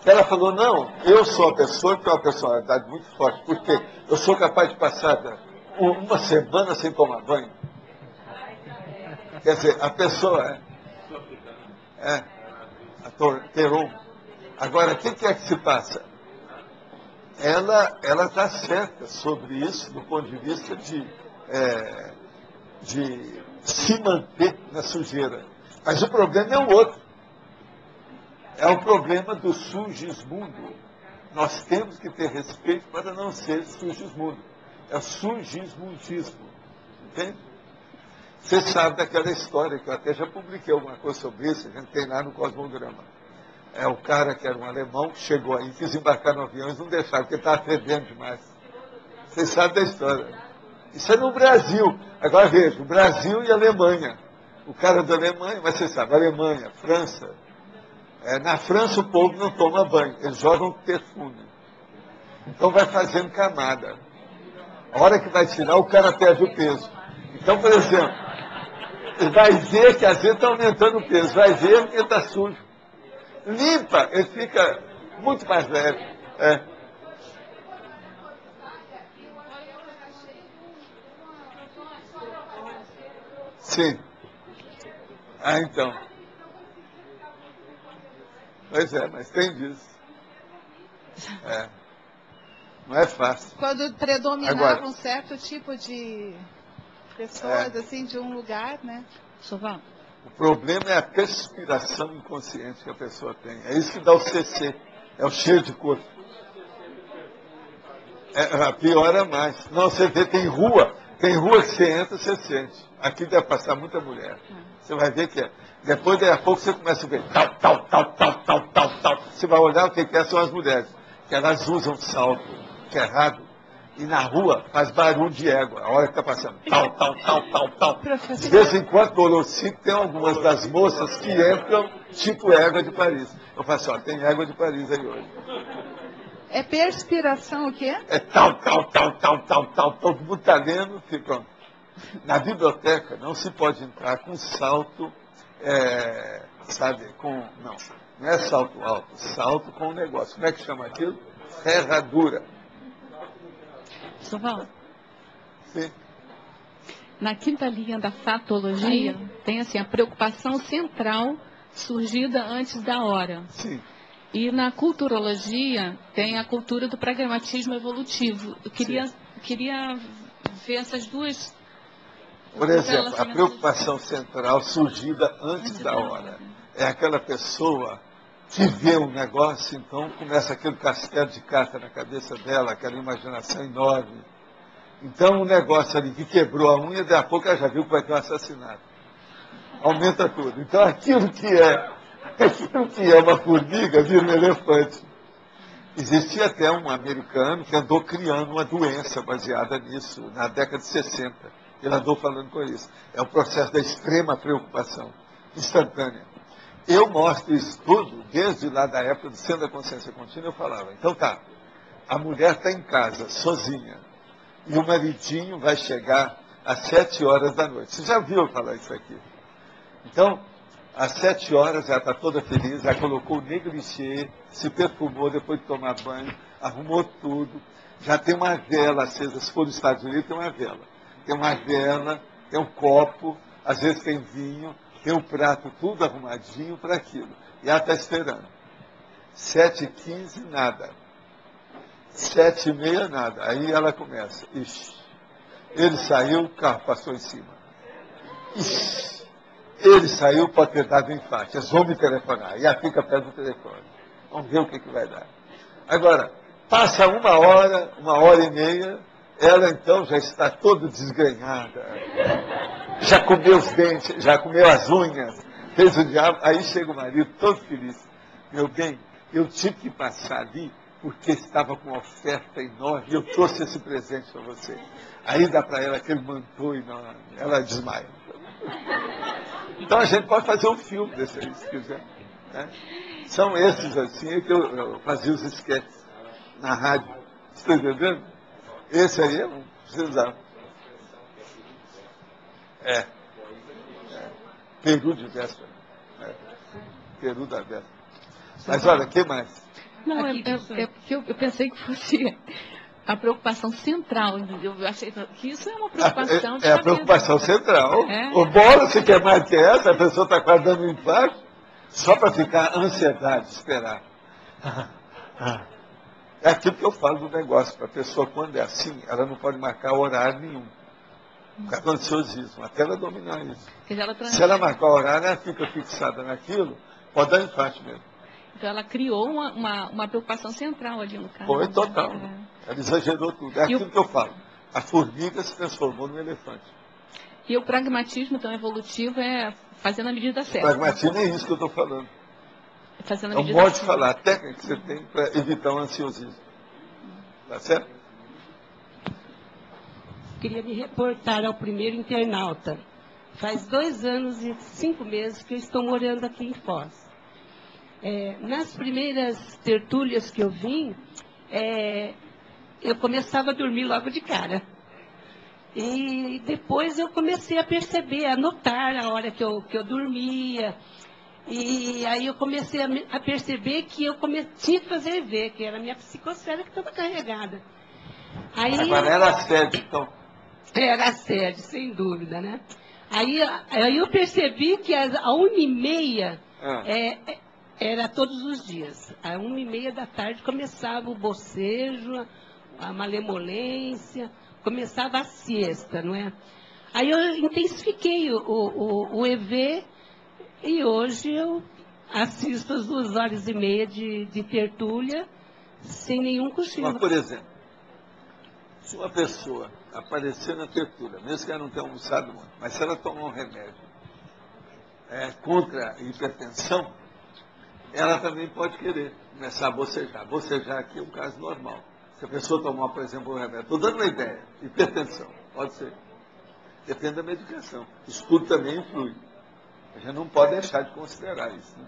que ela falou, não, eu sou uma pessoa que tem uma personalidade muito forte, porque eu sou capaz de passar uma semana sem tomar banho. Quer dizer, a pessoa a Terron. Agora, o que é que se passa? Ela está certa sobre isso, do ponto de vista de se manter na sujeira. Mas o problema é o outro. É o problema do sujismundo. Nós temos que ter respeito para não ser sujismundo. É o sujismundismo. Entende? Você sabe daquela história, que eu até já publiquei alguma coisa sobre isso, a gente tem lá no Cosmograma. É o cara que era um alemão, que chegou aí, quis embarcar no avião, eles não deixaram, porque estava fedendo demais. Você sabe da história. Isso é no Brasil. Agora veja, o Brasil e a Alemanha. O cara da Alemanha, mas você sabe, Alemanha, França. Na França o povo não toma banho, eles jogam perfume. Então vai fazendo camada. A hora que vai tirar, o cara perde o peso. Então, por exemplo, ele vai ver que às vezes está aumentando o peso, vai ver que ele está sujo. Limpa, ele fica muito mais leve. Sim. Então. Pois é, mas tem disso. Não é fácil. Quando predominava agora, um certo tipo de pessoas, assim, de um lugar, né? Soval. O problema é a perspiração inconsciente que a pessoa tem. É isso que dá o CC. É o cheiro de corpo. Piora mais. Não, você vê, tem rua que você entra, você sente. Aqui deve passar muita mulher. Você vai ver que depois, daí a pouco, você começa a ver tal. Você vai olhar o que são as mulheres. Que elas usam salto, que é errado. E na rua faz barulho de égua. A hora que está passando. Tal. De vez em quando, no Olocico, tem algumas das moças que entram tipo égua de Paris. Eu falo assim, ó, tem égua de Paris aí hoje. É perspiração o quê? É tal. Todo mundo está lendo, pronto. Na biblioteca não se pode entrar com salto, não é salto alto, salto com um negócio. Como é que chama aquilo? Ferradura. Soval. Sim. Na quinta linha da fatologia, tem assim, a preocupação central surgida antes da hora. Sim. E na culturologia, tem a cultura do pragmatismo evolutivo. Eu queria ver essas duas... Por exemplo, a preocupação central surgida antes da hora. É aquela pessoa que vê um negócio, então começa aquele castelo de cartas na cabeça dela, aquela imaginação enorme. Então, um negócio ali que quebrou a unha, daqui a pouco ela já viu que vai ter um assassinato. Aumenta tudo. Então, aquilo que é uma formiga vira um elefante. Existia até um americano que andou criando uma doença baseada nisso, na década de 60. Ele andou falando com isso. É o processo da extrema preocupação instantânea. Eu mostro isso tudo, desde lá da época do Centro da Consciência Contínua, eu falava, então tá, a mulher está em casa, sozinha, e o maridinho vai chegar às 7 horas da noite. Você já viu eu falar isso aqui? Então, às 7 horas ela está toda feliz, ela colocou o negligê, se perfumou depois de tomar banho, arrumou tudo, já tem uma vela acesa, se for nos Estados Unidos tem uma vela. Tem uma vela, tem um copo, às vezes tem vinho, tem um prato tudo arrumadinho para aquilo. E ela está esperando. 7h15, nada. 7h30, nada. Aí ela começa. Ixi, ele saiu, o carro passou em cima. Ixi, ele saiu, pode ter dado um infarte. Eles vão me telefonar. E ela fica perto do telefone. Vamos ver o que vai dar. Agora, passa 1h30, ela então já está toda desgrenhada. Já comeu os dentes, já comeu as unhas, fez o diabo. Aí chega o marido todo feliz. Meu bem, eu tive que passar ali porque estava com uma oferta enorme e eu trouxe esse presente para você. Aí dá para ela aquele mantou e não, ela desmaia. Então a gente pode fazer um filme desse aí, se quiser. Né? São esses assim que eu fazia os esquetes na rádio. Você está entendendo? Esse aí eu não precisava. Peru de véspera. Peru da véspera. Mas olha, o que mais? Não, é porque eu pensei que fosse a preocupação central. Eu achei que isso é uma preocupação de É a preocupação central. O bora, você quer mais que essa? A pessoa está quase dando um infarto só para ficar ansiedade, esperar. É aquilo que eu falo do negócio. Para a pessoa, quando é assim, ela não pode marcar horário nenhum. Por causa do ansiosismo, até ela dominar isso. Se ela marcar o horário, ela fica fixada naquilo, pode dar infarto mesmo. Então ela criou uma preocupação central ali no caso. Foi total. Ela exagerou tudo. É aquilo que eu falo. A formiga se transformou num elefante. E o pragmatismo, então, evolutivo é fazendo a medida certa. O pragmatismo é isso que eu estou falando. Fazendo a é um medida modo de certa. falar, a técnica que você tem para evitar o ansiosismo. Tá certo? Queria me reportar ao primeiro internauta. Faz 2 anos e 5 meses que eu estou morando aqui em Foz. Nas primeiras tertúlias que eu vim, eu começava a dormir logo de cara. E depois eu comecei a perceber, a notar a hora que eu dormia. E aí eu comecei a perceber que eu tinha que fazer EV, que era a minha psicosfera que estava carregada. Aí, agora era assédio, então. Era assédio, sem dúvida, né? Aí eu percebi que às 1h30 era todos os dias. Às 1h30 da tarde começava o bocejo, a malemolência, começava a siesta, não é? Aí eu intensifiquei o EV e hoje eu assisto as 2h30 de tertúlia sem nenhum cochilo. Mas, por exemplo, se uma pessoa aparecer na tertúlia, mesmo que ela não tenha almoçado muito, mas se ela tomar um remédio contra a hipertensão, ela também pode querer começar a bocejar. Bocejar aqui é um caso normal. Se a pessoa tomar, por exemplo, um remédio, estou dando uma ideia, hipertensão, pode ser. Depende da medicação. Isso tudo também influi. A gente não pode deixar de considerar isso. Né?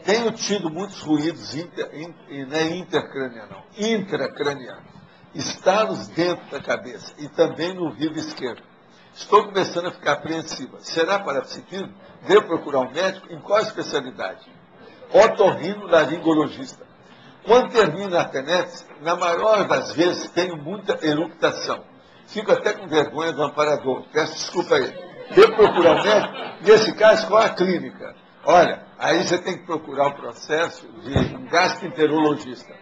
Tenho tido muitos ruídos não é intercraniano, não, intracranianos. Estalos dentro da cabeça e também no ouvido esquerdo. Estou começando a ficar apreensiva. Será parapsiquismo? Devo procurar um médico? Em qual especialidade? Otorrinolaringologista. Quando termino a tenete, na maior das vezes tenho muita eructação. Fico até com vergonha do amparador. Peço desculpa aí. Devo procurar um médico? Nesse caso, qual a clínica? Olha, aí você tem que procurar o processo de um gastroenterologista.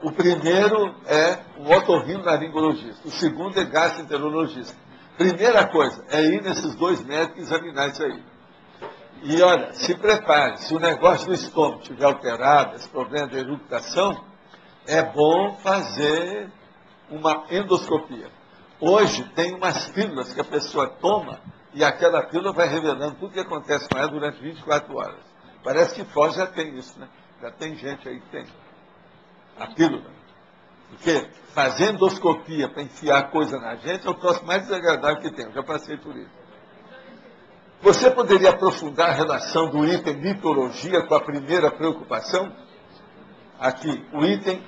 O primeiro é um otorrinolaringologista. O segundo é gastroenterologista. Primeira coisa é ir nesses dois médicos e examinar isso aí. E olha, se prepare. Se o negócio do estômago estiver alterado, esse problema de eructação, é bom fazer uma endoscopia. Hoje tem umas pílulas que a pessoa toma e aquela pílula vai revelando tudo o que acontece com ela durante 24 horas. Parece que Foz já tem isso, né? Já tem gente aí que tem. A pílula. Porque fazer endoscopia para enfiar coisa na gente é o troço mais desagradável que tem. Eu já passei por isso. Você poderia aprofundar a relação do item mitologia com a primeira preocupação? Aqui, o item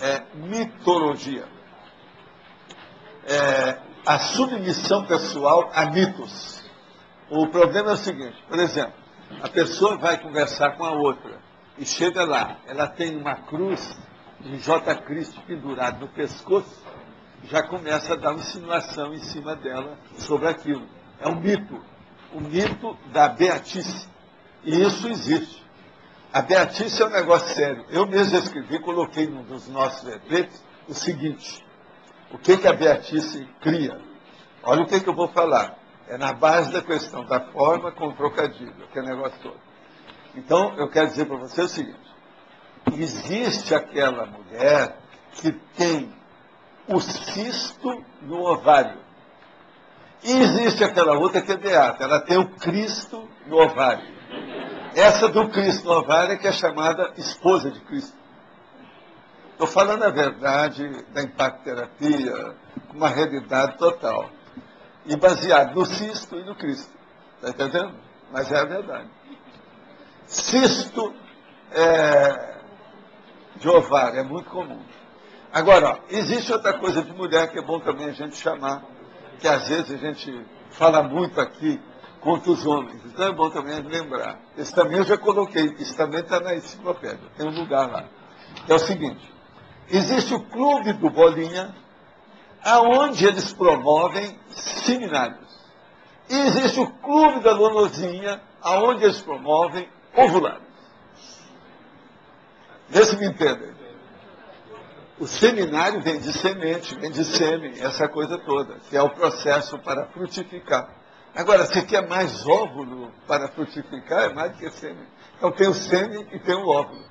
é mitologia. A submissão pessoal a mitos. O problema é o seguinte, por exemplo, a pessoa vai conversar com a outra e chega lá, ela tem uma cruz de J. Cristo pendurado no pescoço, já começa a dar uma insinuação em cima dela sobre aquilo. É um mito. O mito da beatice. E isso existe. A beatice é um negócio sério. Eu mesmo escrevi, coloquei num dos nossos verbos o seguinte: o que a beatice cria? Olha o que eu vou falar. É na base da questão da forma com o trocadilho, aquele negócio todo. Então, eu quero dizer para você o seguinte: existe aquela mulher que tem o cisto no ovário. E existe aquela outra que é beata, ela tem o Cristo no ovário. Essa do Cristo no ovário é que é chamada esposa de Cristo. Estou falando a verdade da impacterapia, com uma realidade total. E baseado no cisto e no Cristo. Está entendendo? Mas é a verdade. Cisto de ovário é muito comum. Agora, ó, existe outra coisa de mulher que é bom também a gente chamar, que às vezes a gente fala muito aqui contra os homens. Então é bom também lembrar. Esse também eu já coloquei, isso também está na enciclopédia, tem um lugar lá. É o seguinte: existe o Clube do Bolinha, aonde eles promovem seminários. E existe o Clube da Lolozinha, aonde eles promovem ovulários. Vê se me entendem. O seminário vem de semente, vem de sêmen, essa coisa toda, que é o processo para frutificar. Agora, você quer mais óvulo para frutificar? É mais do que sêmen. Então tem o sêmen e tem o óvulo.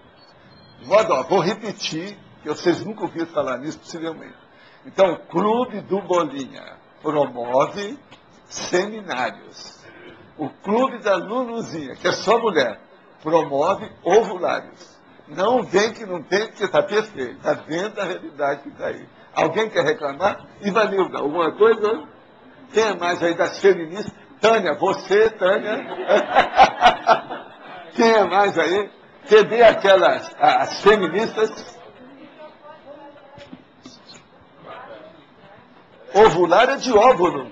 De modo, ó, vou repetir, que vocês nunca ouviram falar nisso, possivelmente. Então, o Clube do Bolinha promove seminários. O Clube da Luluzinha, que é só mulher, promove ovulários. Não vem que não tem, porque está perfeito. Está dentro da realidade que está aí. Alguém quer reclamar? Ivanilda, alguma coisa? Quem é mais aí das feministas? Tânia, você, Tânia? Quem é mais aí? Cadê aquelas, as feministas? Ovular é de óvulo.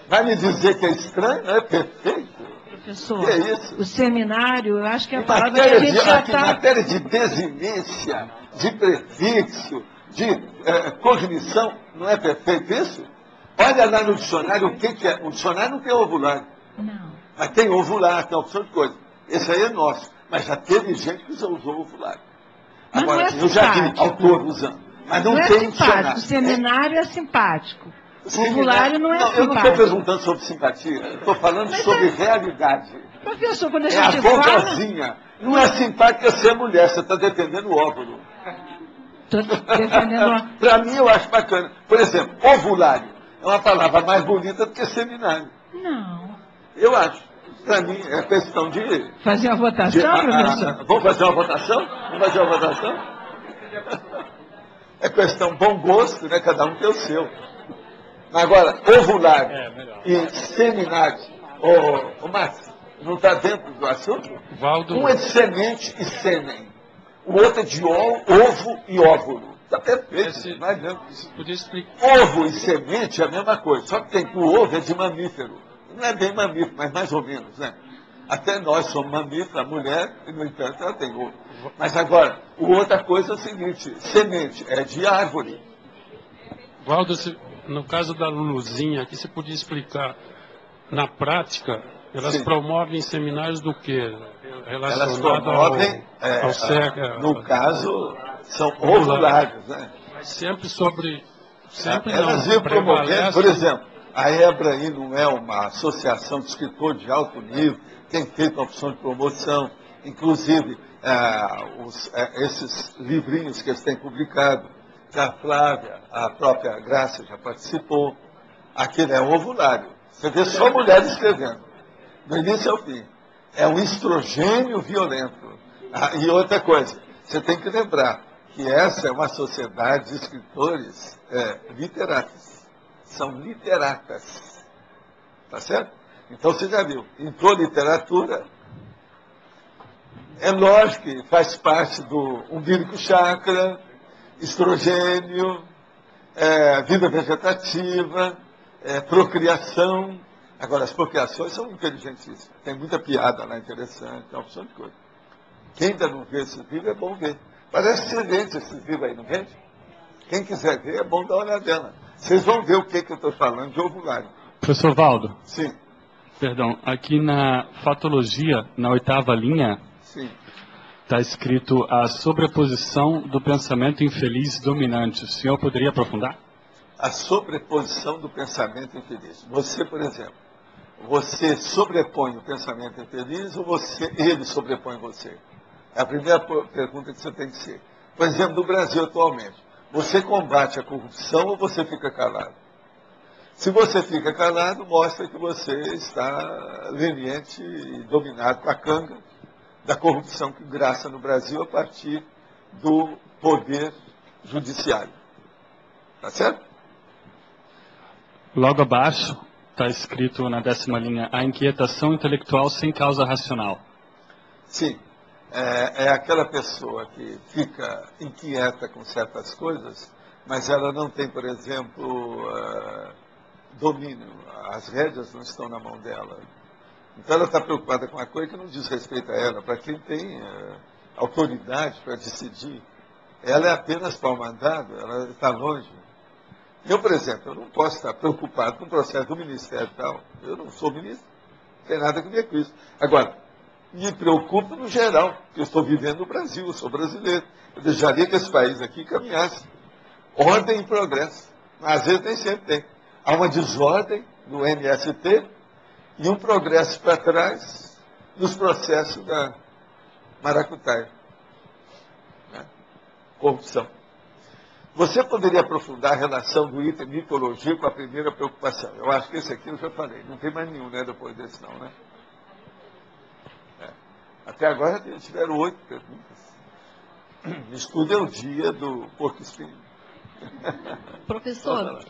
Vai me dizer que é estranho? Não é perfeito? Professor, que é isso? O seminário, eu acho que a em palavra que a gente já está... Em matéria de desinência, de prefixo, de cognição, não é perfeito isso? Olha lá no dicionário o que é. O dicionário não tem ovular. Não. Mas tem ovular, tem uma opção de coisa. Esse aí é nosso. Mas já teve gente que usou ovular. Agora, eu já vi autor usando. Mas não tem dicionário. O seminário é simpático. O ovulário não é simpático. Eu não estou perguntando sobre simpatia. Eu estou falando sobre realidade. Professor, quando a é gente a fala... vovozinha. Não é simpática ser mulher. Você está defendendo o óvulo. Estou defendendo... Para mim, eu acho bacana. Por exemplo, ovulário é uma palavra mais bonita do que seminário. Não. Eu acho. Para mim, é questão de... Fazer uma votação, professor? Vamos fazer uma votação? Vamos fazer uma votação? É questão bom gosto, né? Cada um tem o seu. Agora, ovulário e seminário. Ô, Márcio, não está dentro do assunto? Valdo... Um é de semente e sêmen. O outro é de ovo e óvulo. Está perfeito. Podia explicar. Ovo e semente é a mesma coisa. Só que o ovo é de mamífero. Não é bem mamífero, mas mais ou menos, né? Até nós somos mamíferos, a mulher, e no entanto, ela tem ovo. Mas agora, outra coisa é o seguinte: semente é de árvore. Valdo, no caso da Luluzinha, aqui você podia explicar, na prática, elas promovem seminários do quê? Elas promovem, no caso, são ovulários, né? Mas sempre sobre... Elas iam promover, por exemplo, a EBRA aí não é uma associação de escritores de alto nível, tem feito uma opção de promoção, inclusive esses livrinhos que eles têm publicado, que a Flávia, a própria Graça já participou, aquele é um ovulário. Você vê só mulheres escrevendo, do início ao fim. É um estrogênio violento. E outra coisa, você tem que lembrar que essa é uma sociedade de escritores literatas. São literatas. Tá certo? Então você já viu, entrou literatura, é lógico que faz parte do umbilico chakra, estrogênio, vida vegetativa, procriação. Agora, as procriações são inteligentíssimas. Tem muita piada lá interessante, tem uma opção de coisa. Quem ainda não vê esse livro, é bom ver. Parece excelente esse livro aí, não vende? Quem quiser ver, é bom dar uma olhadela. Vocês vão ver o que eu estou falando de ovulário. Professor Valdo. Sim. Perdão, aqui na fatologia, na 8ª linha, está escrito a sobreposição do pensamento infeliz dominante. O senhor poderia aprofundar? A sobreposição do pensamento infeliz. Você, por exemplo, você sobrepõe o pensamento infeliz ou ele sobrepõe você? É a primeira pergunta que você tem que ser. Por exemplo, no Brasil atualmente, você combate a corrupção ou você fica calado? Se você fica calado, mostra que você está leniente e dominado com a canga da corrupção que graça no Brasil a partir do poder judiciário. Tá certo? Logo abaixo está escrito na 10ª linha, a inquietação intelectual sem causa racional. Sim. É aquela pessoa que fica inquieta com certas coisas, mas ela não tem, por exemplo, domínio. As rédeas não estão na mão dela. Então ela está preocupada com uma coisa que não diz respeito a ela. Para quem tem autoridade para decidir, ela é apenas pau-mandado, ela está longe. Eu, por exemplo, eu não posso estar preocupado com o processo do Ministério e tal. Eu não sou ministro, não tem nada a ver com isso. Agora, me preocupo no geral, porque eu estou vivendo no Brasil, eu sou brasileiro. Eu desejaria que esse país aqui caminhasse. Ordem e progresso. Às vezes nem sempre tem. Há uma desordem no MST e um progresso para trás nos processos da maracutaia. Né? Corrupção. Você poderia aprofundar a relação do item mitologia com a primeira preocupação? Eu acho que esse aqui eu já falei. Não tem mais nenhum, né, depois desse não, né? Até agora tiveram 8 perguntas. Estudo é o dia do porco espinho. Professor,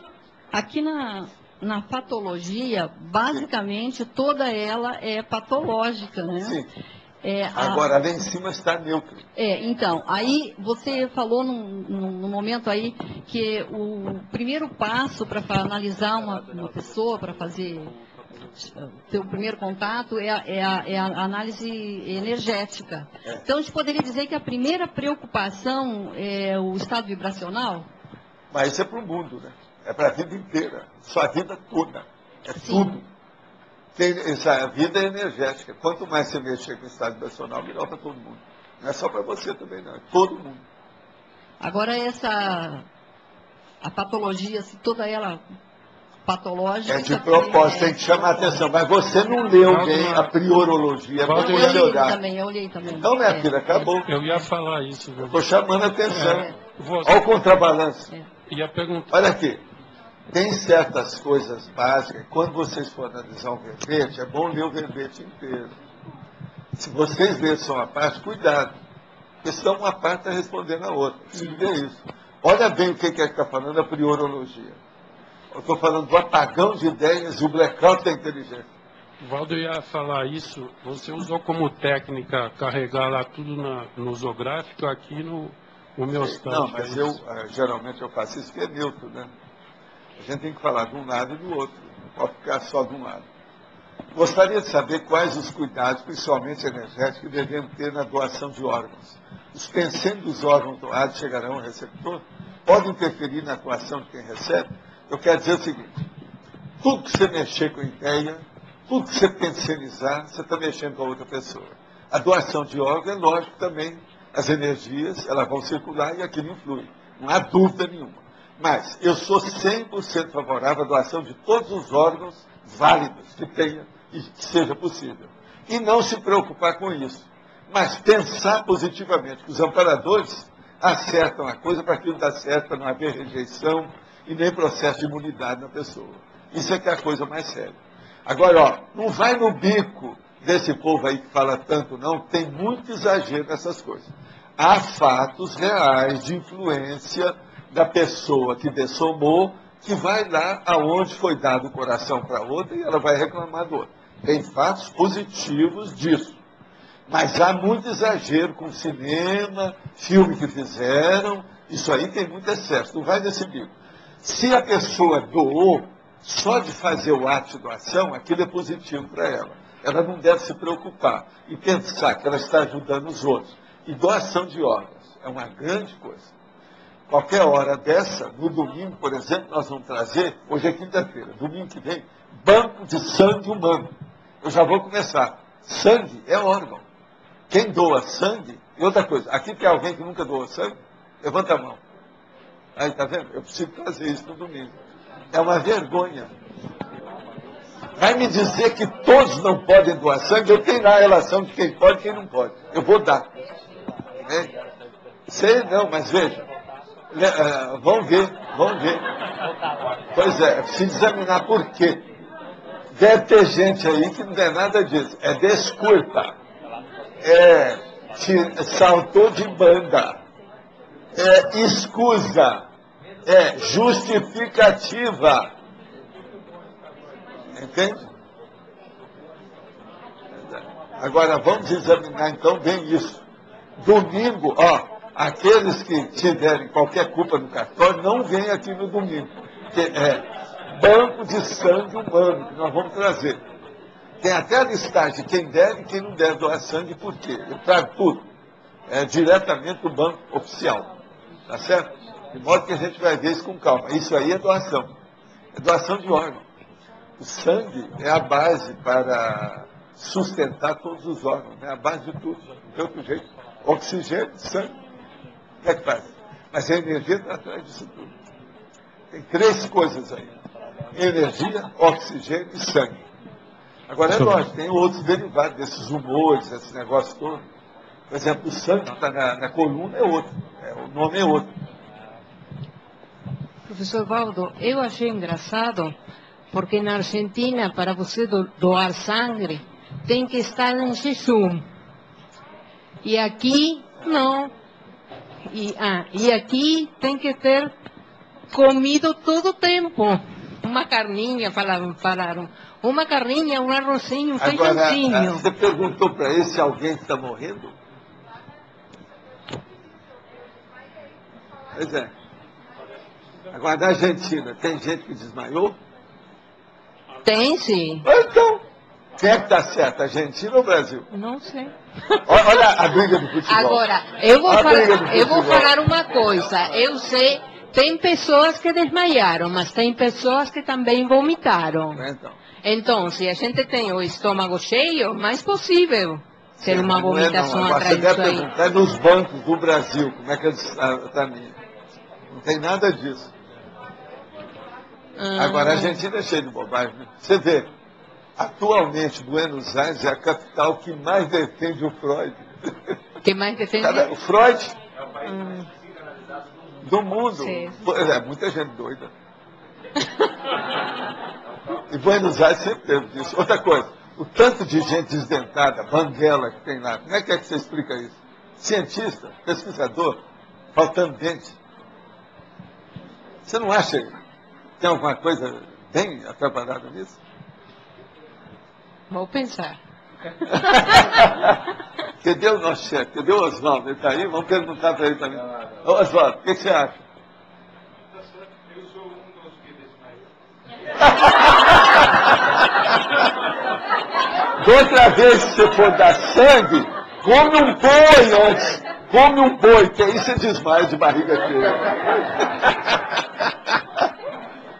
aqui na patologia, basicamente, toda ela é patológica, né? Sim. Agora, lá em cima está neutro. Então, aí você falou num momento aí que o primeiro passo para analisar uma pessoa, para fazer o primeiro contato, é a análise energética. Então, a gente poderia dizer que a primeira preocupação é o estado vibracional? Mas isso é para o mundo, né? É para a vida inteira, sua vida toda. É tudo. Essa vida é energética. Quanto mais você mexer com o estado vibracional, melhor para todo mundo. Não é só para você também, não. É todo mundo. Agora, a patologia, se toda ela patológica... É de propósito, tem que chamar a atenção. Mas você não leu bem a priorologia. Eu olhei também. Então, minha filha, acabou. Eu ia falar isso. Estou chamando a atenção. Olha o contrabalanço. Ia perguntar. Olha aqui. Tem certas coisas básicas. Quando vocês forem analisar um verbete, é bom ler o verbete inteiro. Se vocês lerem só uma parte, cuidado. Porque senão uma parte está respondendo a outra. Se vê isso. Olha bem o que está falando a priorologia. Eu estou falando do apagão de ideias e o blackout da inteligência. O Valdo ia falar isso. Você usou como técnica carregar lá tudo no nosográfico, aqui no homeostático. Não, mas geralmente eu faço isso que é neutro, né? A gente tem que falar de um lado e do outro. Não pode ficar só de um lado. Gostaria de saber quais os cuidados, principalmente energéticos, que devemos ter na doação de órgãos. Os pensamentos dos órgãos doados chegarão ao receptor? pode interferir na atuação de quem recebe, eu quero dizer o seguinte: tudo que você mexer com ideia, tudo que você pensionizar, você está mexendo com a outra pessoa. A doação de órgão é lógico também, as energias elas vão circular e aquilo influi, não há dúvida nenhuma. Mas eu sou 100% favorável à doação de todos os órgãos válidos que tenha e que seja possível. E não se preocupar com isso, mas pensar positivamente, que os amparadores acertam a coisa para aquilo dar certo, para não haver rejeição e nem processo de imunidade na pessoa. Isso é que é a coisa mais séria. Agora, ó, não vai no bico desse povo aí que fala tanto, não, tem muito exagero nessas coisas. Há fatos reais de influência da pessoa que dessomou, que vai lá aonde foi dado o coração para outra e ela vai reclamar do outro. Tem fatos positivos disso. Mas há muito exagero com cinema, filme que fizeram, isso aí tem muito excesso, não vai nesse bico. Se a pessoa doou, só de fazer o ato de doação, aquilo é positivo para ela. Ela não deve se preocupar e pensar que ela está ajudando os outros. E doação de órgãos é uma grande coisa. Qualquer hora dessa, no domingo, por exemplo, nós vamos trazer, hoje é quinta-feira, domingo que vem, banco de sangue humano. Eu já vou começar. Sangue é órgão. Quem doa sangue, e outra coisa, aqui tem alguém que nunca doou sangue? Levanta a mão. Aí, tá vendo? Eu preciso fazer isso no domingo. É uma vergonha. Vai me dizer que todos não podem doar sangue? Eu tenho lá a relação de quem pode e quem não pode. Eu vou dar. Sei não, mas veja. Vamos ver. Pois é, preciso examinar por quê. Deve ter gente aí que não é nada disso. É desculpa. Saltou de banda. Escusa. Justificativa. Entende? Agora vamos examinar então bem isso. Domingo, aqueles que tiverem qualquer culpa no cartório, não vêm aqui no domingo. Que é banco de sangue humano que nós vamos trazer. Tem até a listagem de quem deve e quem não deve doar sangue, por quê? Eu trago tudo. Diretamente do banco oficial. Tá certo? De modo que a gente vai ver isso com calma. Isso aí é doação. É doação de órgão. O sangue é a base para sustentar todos os órgãos. É a base de tudo. Não tem outro jeito. Oxigênio, sangue. Como é que faz? Mas a energia está atrás disso tudo. Tem 3 coisas aí. Energia, oxigênio e sangue. Agora é lógico, tem outros derivados desses humores, esse negócio todo. Por exemplo, o sangue que está na coluna é outro. O nome é outro. Professor Valdo, eu achei engraçado, porque na Argentina, para você doar sangue, tem que estar em jejum. E aqui, não. E aqui tem que ter comido todo o tempo. Uma carninha, falaram. Uma carninha, um arrozinho, um feijãozinho. Agora, você perguntou para ele se alguém está morrendo? Pois é. Agora, na Argentina, tem gente que desmaiou? Tem, sim. Então, quem é que está certo, a Argentina ou o Brasil? Não sei. Olha a briga do futebol. Agora, eu vou falar uma coisa. Eu sei, tem pessoas que desmaiaram, mas tem pessoas que também vomitaram. Então, se a gente tem o estômago cheio, mais possível ter uma vomitação atrás disso aí. É nos bancos do Brasil, como é que está nisso? Não tem nada disso. Agora, a Argentina é cheia de bobagem. Né? Você vê, atualmente, Buenos Aires é a capital que mais defende o Freud. Que mais defende? O Freud do mundo. Muita gente doida. E Buenos Aires sempre teve isso. Outra coisa, o tanto de gente desdentada, banguela que tem lá, como é que você explica isso? Cientista, pesquisador, faltando dente. Você não acha que tem alguma coisa bem atrapalhada nisso? Vou pensar. Cadê o nosso chefe? Cadê o Oswaldo? Ele está aí? Vamos perguntar para ele também. Oswaldo, o que você acha? Eu sou um dos que desmaiou. Outra vez que você for dar sangue, come um boi antes. come um boi, que aí você desmaia de barriga cheia.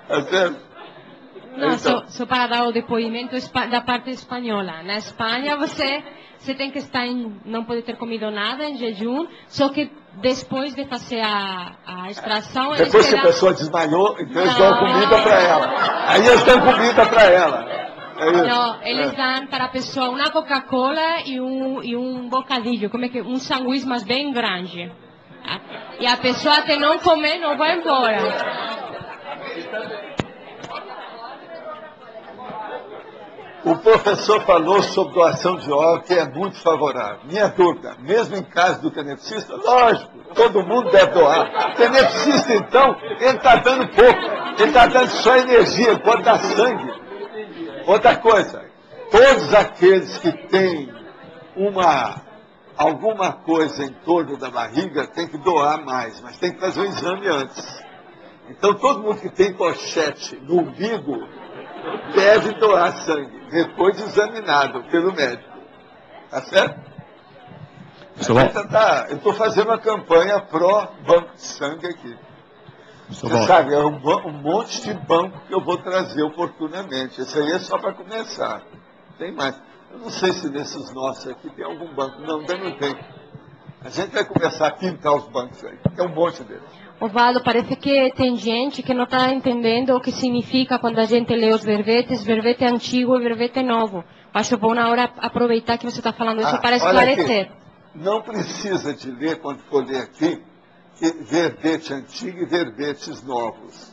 Tá certo? Não, Então. só para dar o depoimento da parte espanhola. Na Espanha, você tem que estar não pode ter comido nada em jejum, só que depois de fazer a extração... Depois que a pessoa desmaiou, então eles dão comida para ela. Aí eles dão comida para ela. Não, eles dão para a pessoa uma Coca-Cola e um bocadilho, como é que um sanduíche, mas bem grande. E a pessoa até não comer, não vai embora. O professor falou sobre doação de órgãos, que é muito favorável. Minha dúvida, mesmo em caso do tenepsista, lógico, todo mundo deve doar. O tenepsista, então, ele está dando pouco, ele está dando só energia, pode dar sangue. Outra coisa, todos aqueles que têm alguma coisa em torno da barriga têm que doar mais, mas tem que fazer um exame antes. Então, todo mundo que tem pochete no umbigo deve doar sangue, depois de examinado pelo médico. Tá certo? Eu estou fazendo uma campanha pró-banco de sangue aqui. Você sabe, é um monte de banco que eu vou trazer oportunamente. Esse aí é só para começar. Tem mais. Eu não sei se nesses nossos aqui tem algum banco. Não, ainda não tem. A gente vai começar a pintar os bancos aí. Tem um monte deles. Osvaldo, parece que tem gente que não está entendendo o que significa quando a gente lê os verbetes, verbete antigo e verbete novo. Acho bom na hora aproveitar que você está falando isso para esclarecer. Aqui, não precisa de ler, quando for ler aqui, verbete antigo e verbetes novos.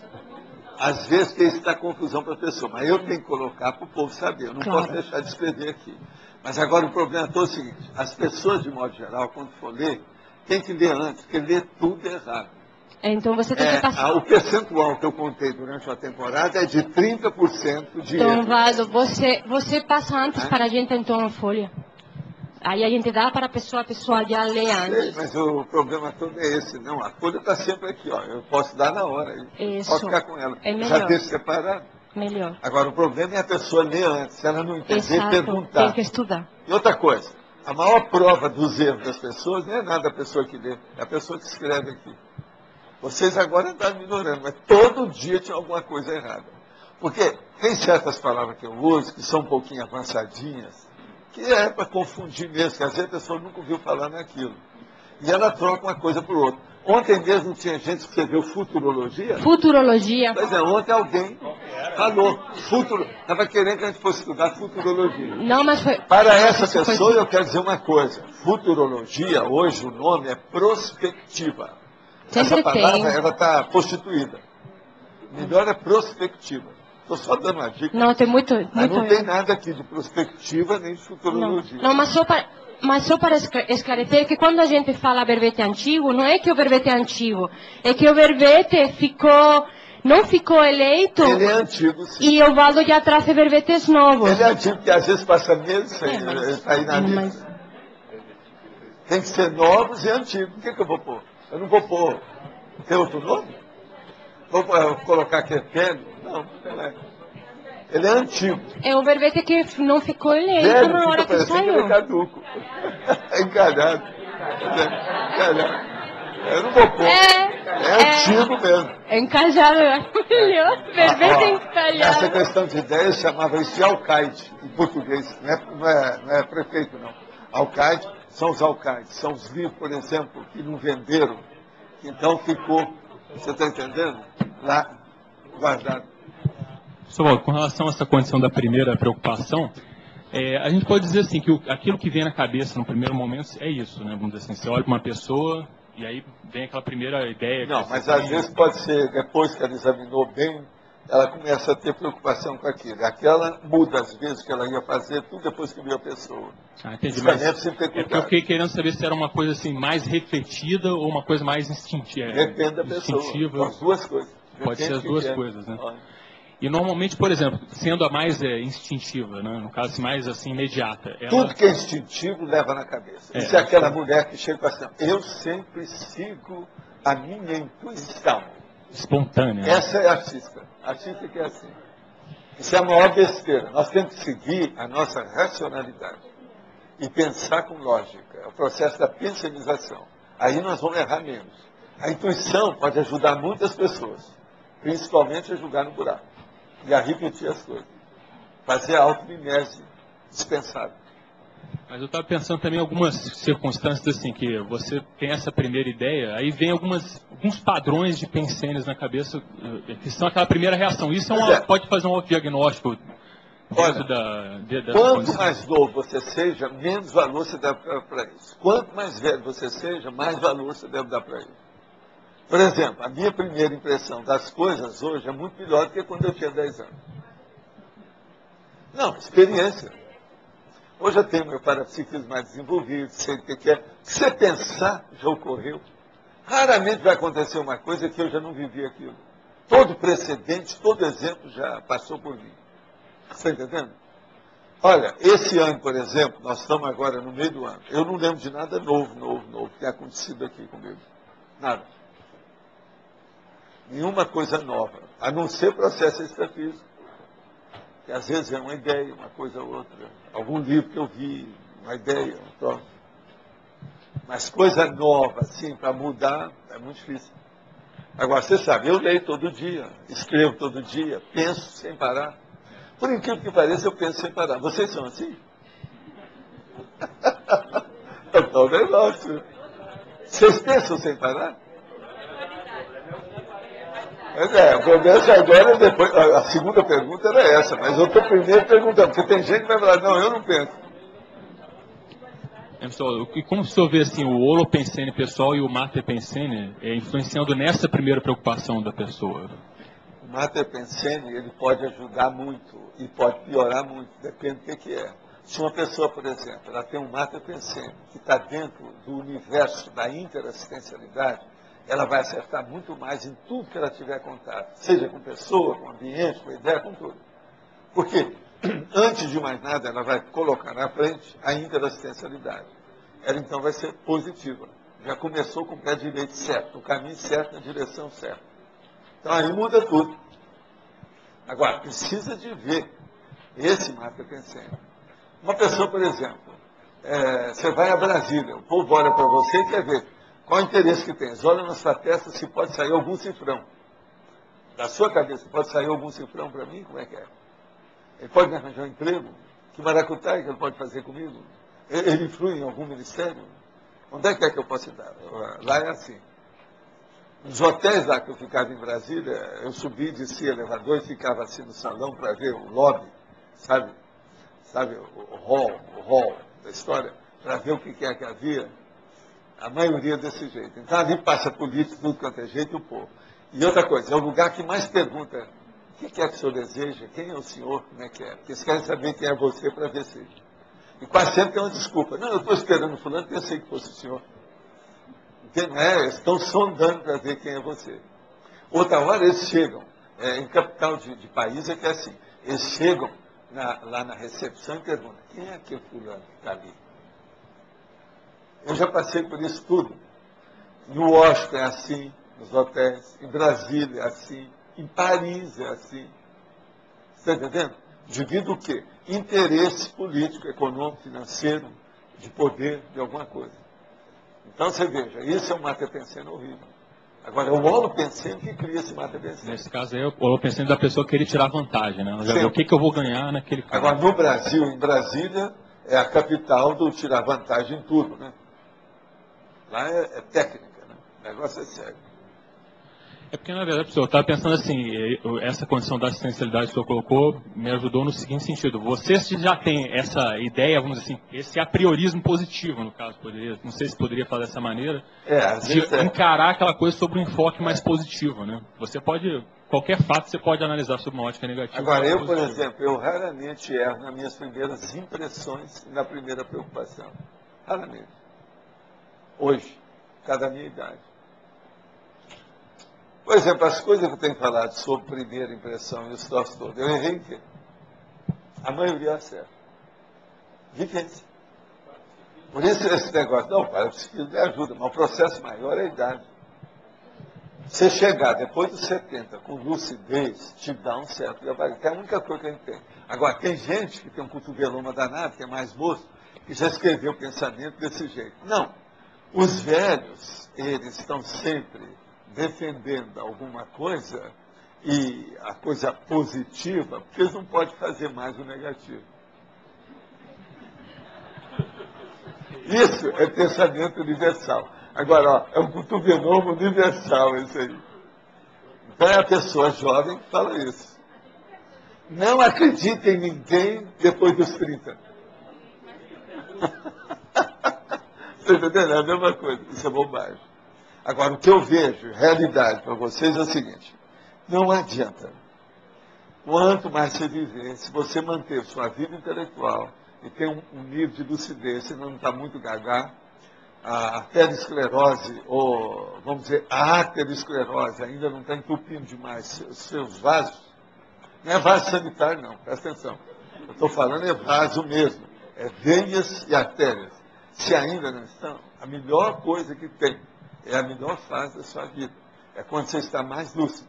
Às vezes tem isso dá confusão para a pessoa, mas eu tenho que colocar para o povo saber. Eu não posso deixar de escrever aqui. Mas agora o problema todo é o seguinte, as pessoas, de modo geral, quando for ler, tem que ler antes, porque lê tudo errado. Então você tem que passar... O percentual que eu contei durante a temporada é de 30% de Então, erro. Osvaldo, você passa antes para a gente, então, a folha. Aí a gente dá para a pessoa já lê antes. Mas o problema todo é esse, não. A folha está sempre aqui, ó. Eu posso dar na hora. Isso. Posso ficar com ela. É melhor. Já deixo separado. Melhor. Agora, o problema é a pessoa ler antes. Se ela não entender, Exato. perguntar. Tem que estudar. E outra coisa, a maior prova dos erros das pessoas não é nada a pessoa que lê, é a pessoa que escreve aqui. Vocês agora estão ignorando, mas todo dia tinha alguma coisa errada. Porque tem certas palavras que eu uso, que são um pouquinho avançadinhas, que é para confundir mesmo, que às vezes a pessoa nunca ouviu falar naquilo. E ela troca uma coisa por outra. Ontem mesmo tinha gente que escreveu futurologia. Futurologia. Pois é, ontem alguém falou. Estava querendo que a gente fosse estudar futurologia. Não, mas foi... Para essa pessoa eu quero dizer uma coisa. Futurologia, hoje o nome é prospectiva. Essa palavra, ela está prostituída. Melhor é prospectiva. Estou só dando uma dica. Não, tem muito... Mas não tem nada aqui de prospectiva nem de futurologia. Não, mas só para esclarecer que quando a gente fala verbete antigo, não é que o verbete é antigo, é que o verbete não ficou eleito. Ele é antigo, sim. E o Valdo já traz verbetes novos. Ele é antigo, porque às vezes passa meses sem sair na mesa. Tem que ser novos e antigos. O que eu vou pôr? Eu não vou pôr. Tem outro nome? Vou colocar que é velho? Não, não é. Ele é antigo. É o verbete que não ficou eleito velho, na hora que saiu. Ele é caduco. É encanado. Eu não vou pôr. É antigo mesmo. Encalhado, é melhor. Verbete encalhado. Essa questão de ideias chamava isso de alcaide, em português. Não é prefeito, não. Alcaide são os alcaides. São os livros, por exemplo, que não venderam. Então ficou, você está entendendo? Lá, guardado. Pessoal, com relação a essa condição da primeira preocupação, a gente pode dizer assim, que aquilo que vem na cabeça no primeiro momento é isso, né? Vamos dizer assim, você olha para uma pessoa e aí vem aquela primeira ideia. Não, mas às vezes pode ser, depois que ela examinou bem, ela começa a ter preocupação com aquilo. Aquela muda às vezes que ela ia fazer, tudo depois que viu a pessoa. Entendi, mas eu fiquei querendo saber se era uma coisa assim mais refletida ou uma coisa mais instintiva. Depende da pessoa, as duas coisas. Pode ser as duas coisas, né? E normalmente, por exemplo, sendo a mais instintiva, né? No caso, mais assim, imediata. Tudo que é instintivo leva na cabeça. Isso é aquela mulher que chega para assim, eu sempre sigo a minha intuição. Espontânea. Essa é artista. Artista que é assim. Isso é a maior besteira. Nós temos que seguir a nossa racionalidade e pensar com lógica. É o processo da pensionização. Aí nós vamos errar menos. A intuição pode ajudar muitas pessoas, principalmente a jogar no buraco e a repetir as coisas. Fazer a auto-mimese dispensável. Mas eu estava pensando também em algumas circunstâncias assim, que você tem essa primeira ideia, aí vem alguns padrões de pensenes na cabeça, que são aquela primeira reação. Isso pode fazer um autodiagnóstico. Olha, quanto mais novo você seja, menos valor você deve dar para isso. Quanto mais velho você seja, mais valor você deve dar para isso. Por exemplo, a minha primeira impressão das coisas hoje é muito melhor do que quando eu tinha 10 anos. Não, experiência. Hoje eu tenho meu parapsiquismo mais desenvolvido, sei o que é. O que você pensar já ocorreu. Raramente vai acontecer uma coisa que eu já não vivi aquilo. Todo precedente, todo exemplo já passou por mim. Está entendendo? Olha, esse ano, por exemplo, nós estamos agora no meio do ano. Eu não lembro de nada novo que tenha acontecido aqui comigo. Nada. Nenhuma coisa nova. A não ser processo extrafísico. Que às vezes é uma ideia, uma coisa ou outra. Algum livro que eu vi, uma ideia, um troço. Mas coisa nova, assim, para mudar, é muito difícil. Agora, você sabe, eu leio todo dia, escrevo todo dia, penso sem parar. Por incrível que pareça, eu penso sem parar. Vocês são assim? É tão negócio. Vocês pensam sem parar? O problema agora, depois, a segunda pergunta era essa, mas eu estou primeiro perguntando, porque tem gente que vai falar, não, eu não penso. E como o senhor vê assim, o holopensene pessoal e o mater pensene influenciando nessa primeira preocupação da pessoa? O mater pensene, ele pode ajudar muito e pode piorar muito, depende do que é. Se uma pessoa, por exemplo, ela tem um mater pensene que está dentro do universo da interassistencialidade, ela vai acertar muito mais em tudo que ela tiver contato, seja com pessoa, com ambiente, com ideia, com tudo. Porque, antes de mais nada, ela vai colocar na frente a interassistencialidade. Ela, então, vai ser positiva. Já começou com o pé direito certo, o caminho certo, na direção certa. Então, aí muda tudo. Agora, precisa de ver esse mapa pensando. Uma pessoa, por exemplo, você vai a Brasília, o povo olha para você e quer ver qual o interesse que tem. Eles olham na sua testa se pode sair algum cifrão. Da sua cabeça, pode sair algum cifrão para mim? Como é que é? Ele pode me arranjar um emprego? Que maracutaia que ele pode fazer comigo? Ele influi em algum ministério? Onde é que eu posso dar? Lá é assim. Nos hotéis lá que eu ficava em Brasília, eu subia e descia elevador e ficava assim no salão para ver o lobby, sabe o hall da história, para ver o que é que havia. A maioria desse jeito. Então ali passa político, tudo quanto é jeito, e o povo. E outra coisa, é o lugar que mais pergunta o que é que o senhor deseja, quem é o senhor, como é que é. Porque eles querem saber quem é você para ver se. E quase sempre tem uma desculpa. Não, eu estou esperando o fulano, pensei que fosse o senhor. Eles estão sondando para ver quem é você. Outra hora eles chegam, em capital de país é que é assim, eles chegam lá na recepção e perguntam, quem é aquele fulano que está ali? Eu já passei por isso tudo. No Washington é assim, nos hotéis, em Brasília é assim, em Paris é assim. Você está entendendo? Devido o quê? Interesse político, econômico, financeiro, de poder, de alguma coisa. Então você veja, isso é um mata-pensene horrível. Agora, é o holopensene que cria esse mata-pensene. Nesse caso aí, o holopensene da pessoa querer tirar vantagem, né? Já vê o que eu vou ganhar naquele caso. Agora, no Brasil, em Brasília, é a capital do tirar vantagem em tudo, né? Lá é técnica, né? O negócio é sério. É porque, na verdade, professor, eu estava pensando assim, essa condição da assistencialidade que o senhor colocou me ajudou no seguinte sentido. Você já tem essa ideia, vamos dizer assim, esse apriorismo positivo, no caso, não sei se poderia falar dessa maneira, de encarar aquela coisa sobre um enfoque mais positivo, né? Você pode, qualquer fato você pode analisar sobre uma ótica negativa. Agora, eu, por exemplo, eu raramente erro nas minhas primeiras impressões e na primeira preocupação. Raramente. Hoje, cada minha idade. Por exemplo, as coisas que eu tenho falado sobre primeira impressão e os troços todos, eu errei em quê? A maioria acerta. Vivência. Por isso esse negócio, não, para psiquismo me ajuda, mas o processo maior é a idade. Você chegar depois dos 70 com lucidez, te dá um certo gabarito, que é a única coisa que a gente tem. Agora, tem gente que tem um cotoveloma danado, que é mais moço, que já escreveu o pensamento desse jeito. Não. Os velhos, eles estão sempre defendendo alguma coisa, e a coisa positiva, porque eles não podem fazer mais o negativo. Isso é pensamento universal. Agora, ó, é um cotovelão universal esse aí. Então é a pessoa jovem que fala isso. Não acredita em ninguém depois dos 30. Você entendeu? É a mesma coisa. Isso é bobagem. Agora, o que eu vejo, realidade para vocês é o seguinte. Não adianta. Quanto mais você viver, se você manter sua vida intelectual e ter um nível de lucidez, se não está muito gaga, a arteriosclerose, ou vamos dizer, a aterosclerose ainda não está entupindo demais seus vasos, não é vaso sanitário não, presta atenção. Eu estou falando é vaso mesmo, é veias e artérias. Se ainda não estão, a melhor coisa que tem é a melhor fase da sua vida. É quando você está mais lúcido.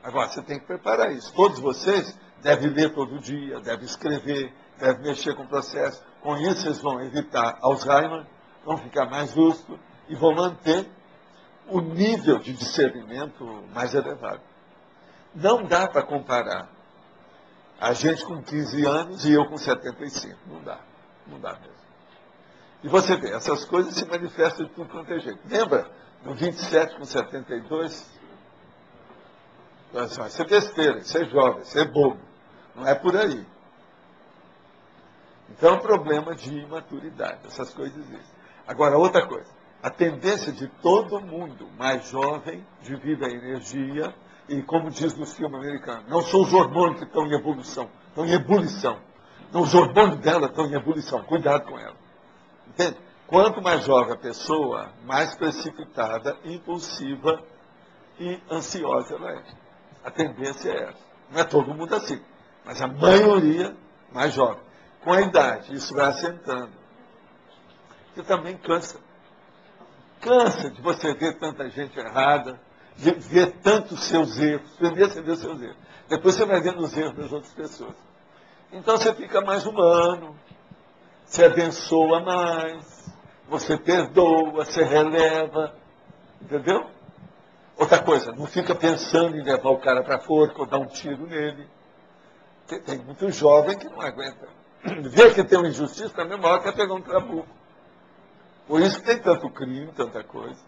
Agora, você tem que preparar isso. Todos vocês devem ler todo dia, devem escrever, devem mexer com o processo. Com isso, vocês vão evitar Alzheimer, vão ficar mais lúcidos e vão manter o nível de discernimento mais elevado. Não dá para comparar a gente com 15 anos e eu com 75. Não dá. Não dá mesmo. E você vê, essas coisas se manifestam de tudo quanto é jeito. Lembra, no 27 com 72? Isso é besteira, isso é jovem, isso é bobo. Não é por aí. Então é um problema de imaturidade. Essas coisas existem. Agora, outra coisa. A tendência de todo mundo mais jovem, devido à energia, e como diz no filme americano, não são os hormônios que estão em evolução, estão em ebulição. Não, os hormônios dela estão em ebulição. Cuidado com ela. Entende? Quanto mais jovem a pessoa, mais precipitada, impulsiva e ansiosa ela é. A tendência é essa. Não é todo mundo assim, mas a maioria mais jovem. Com a idade, isso vai assentando. Você também cansa. Cansa de você ver tanta gente errada, de ver tantos seus erros. Primeiro você vê os seus erros. Depois você vai vendo os erros das outras pessoas. Então você fica mais humano, você abençoa mais, você perdoa, você releva. Entendeu? Outra coisa, não fica pensando em levar o cara para a forca ou dar um tiro nele. Tem muito jovem que não aguenta. Vê que tem uma injustiça, na mesma hora quer pegar um trabuco. Por isso que tem tanto crime, tanta coisa.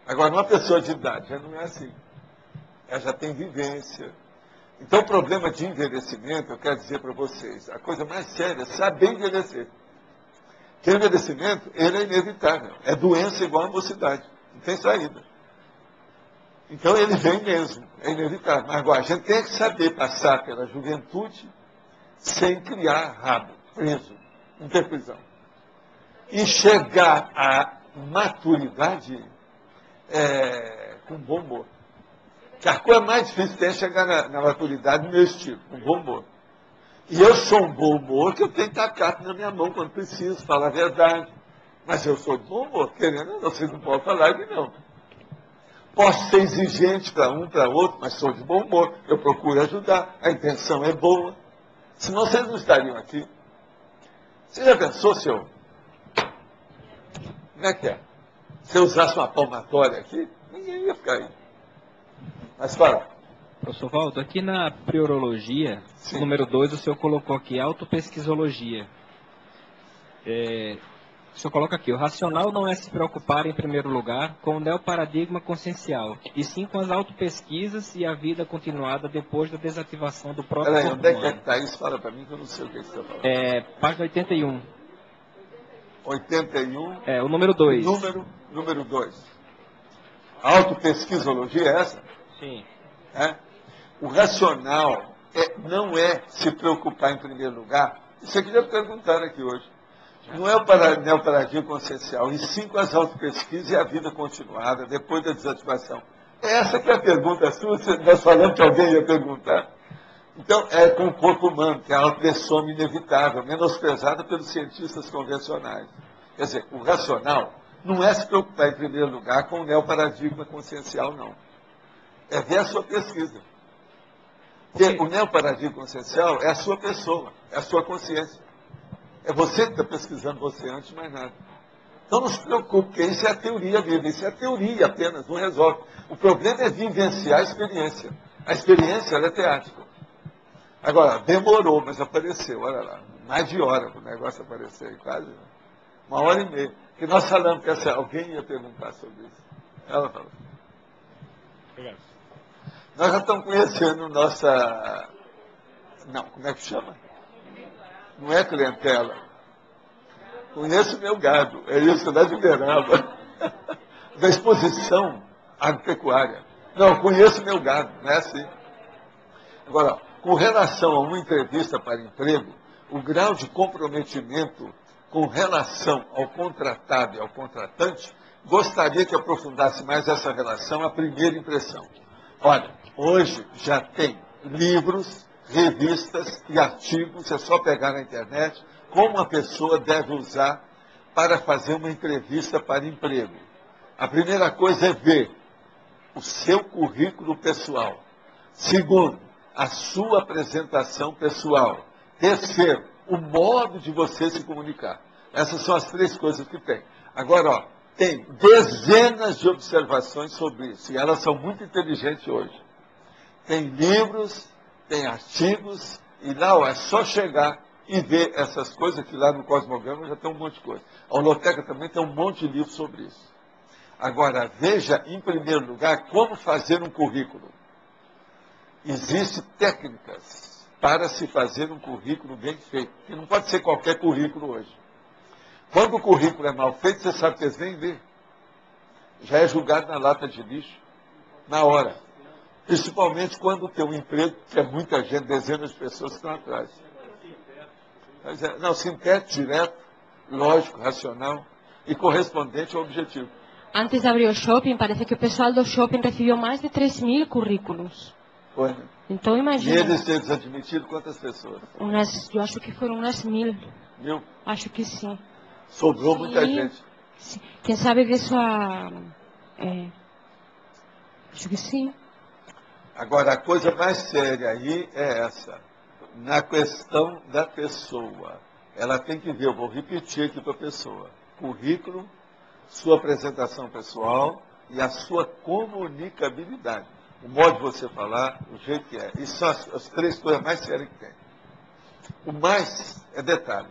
Agora, uma pessoa de idade já não é assim. Ela já tem vivência. Então, o problema de envelhecimento, eu quero dizer para vocês, a coisa mais séria é saber envelhecer. Porque envelhecimento, ele é inevitável. É doença igual a mocidade. Não tem saída. Então ele vem mesmo, é inevitável. Mas agora, a gente tem que saber passar pela juventude sem criar rabo, preso, não ter prisão. E chegar à maturidade com bom humor. Que a coisa mais difícil é chegar na maturidade no meu estilo, com bom humor. E eu sou um bom humor que eu tenho tacato na minha mão quando preciso, falar a verdade. Mas eu sou de bom humor, querendo ou não, vocês não podem falar que não. Posso ser exigente para um, para outro, mas sou de bom humor. Eu procuro ajudar, a intenção é boa. Senão vocês não estariam aqui. Você já pensou, senhor? Como é que é? Se eu usasse uma palmatória aqui, ninguém ia ficar aí. Mas fala. Professor Valdo, aqui na priorologia, número 2, o senhor colocou aqui autopesquisologia. O senhor coloca aqui, o racional não é se preocupar, em primeiro lugar, com o neoparadigma consciencial, e sim com as autopesquisas e a vida continuada depois da desativação do próprio corpo humano. Onde é que está isso? Fala para mim que eu não sei o que você está falando. Página 81. 81? O número 2. Número 2. Autopesquisologia é essa? Sim. O racional não é se preocupar em primeiro lugar. Isso aqui já perguntaram aqui hoje. Não é o neoparadigma consciencial, e sim com as autopesquisas e a vida continuada, depois da desativação. Essa que é a pergunta sua, nós falamos que alguém ia perguntar. Então, é com o corpo humano, que é a autopessoa inevitável, menosprezada pelos cientistas convencionais. Quer dizer, o racional não é se preocupar em primeiro lugar com o neoparadigma consciencial, não. É ver a sua pesquisa. Porque o neoparadigma consciencial é a sua pessoa, é a sua consciência. É você que está pesquisando você antes de mais nada. Então não se preocupe, porque isso é a teoria dele, isso é a teoria apenas, não resolve. O problema é vivenciar a experiência. A experiência, ela é teática. Agora, demorou, mas apareceu, olha lá. Mais de hora para o negócio aparecer, quase 1h30. Que nós falamos que alguém ia perguntar sobre isso. Ela falou. Obrigado. Nós já estamos conhecendo nossa... Não, como é que chama? Não é clientela. Conheço o meu gado, é isso, da de Uberaba. Da exposição agropecuária. Não, conheço o meu gado, não é assim. Agora, com relação a uma entrevista para emprego, o grau de comprometimento com relação ao contratado e ao contratante, gostaria que aprofundasse mais essa relação, a primeira impressão. Olha, hoje já tem livros, revistas e artigos, é só pegar na internet, como a pessoa deve usar para fazer uma entrevista para emprego. A primeira coisa é ver o seu currículo pessoal. Segundo, a sua apresentação pessoal. Terceiro, o modo de você se comunicar. Essas são as 3 coisas que tem. Agora, ó, tem dezenas de observações sobre isso, e elas são muito inteligentes hoje. Tem livros, tem artigos, e lá ó, é só chegar e ver essas coisas, que lá no Cosmograma já tem um monte de coisa. A Holoteca também tem um monte de livros sobre isso. Agora, veja, em primeiro lugar, como fazer um currículo. Existem técnicas para se fazer um currículo bem feito, que não pode ser qualquer currículo hoje. Quando o currículo é mal feito, você sabe que eles nem vê. Já é julgado na lata de lixo, na hora. Principalmente quando tem um emprego, que é muita gente, dezenas de pessoas que estão atrás. Não, sintético, direto, lógico, racional e correspondente ao objetivo. Antes de abrir o shopping, parece que o pessoal do shopping recebeu mais de 3.000 currículos. Foi, né? Então imagina. E eles admitiram quantas pessoas? Eu acho que foram umas 1.000. 1.000? Acho que sim. Sobrou sim, muita gente. Sim. Quem sabe disso acho que sim. Agora, a coisa mais séria aí é essa. Na questão da pessoa. Ela tem que ver, eu vou repetir aqui para a pessoa. Currículo, sua apresentação pessoal e a sua comunicabilidade. O modo de você falar, o jeito que é. Isso são as 3 coisas mais sérias que tem. O mais é detalhe.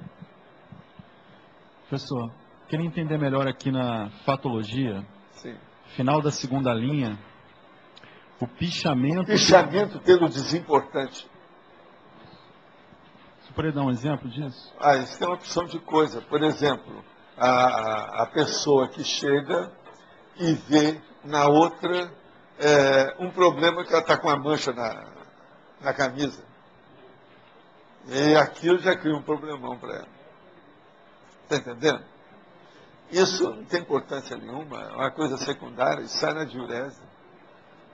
Professor, queria entender melhor aqui na fatologia, sim, final da 2ª linha, o pichamento... Pichamento pelo desimportante. Você poderia dar um exemplo disso? Isso é uma opção de coisa. Por exemplo, a pessoa que chega e vê na outra um problema que ela está com uma mancha na camisa. E aquilo já cria um problemão para ela. Está entendendo? Isso não tem importância nenhuma, é uma coisa secundária, e sai na diurese.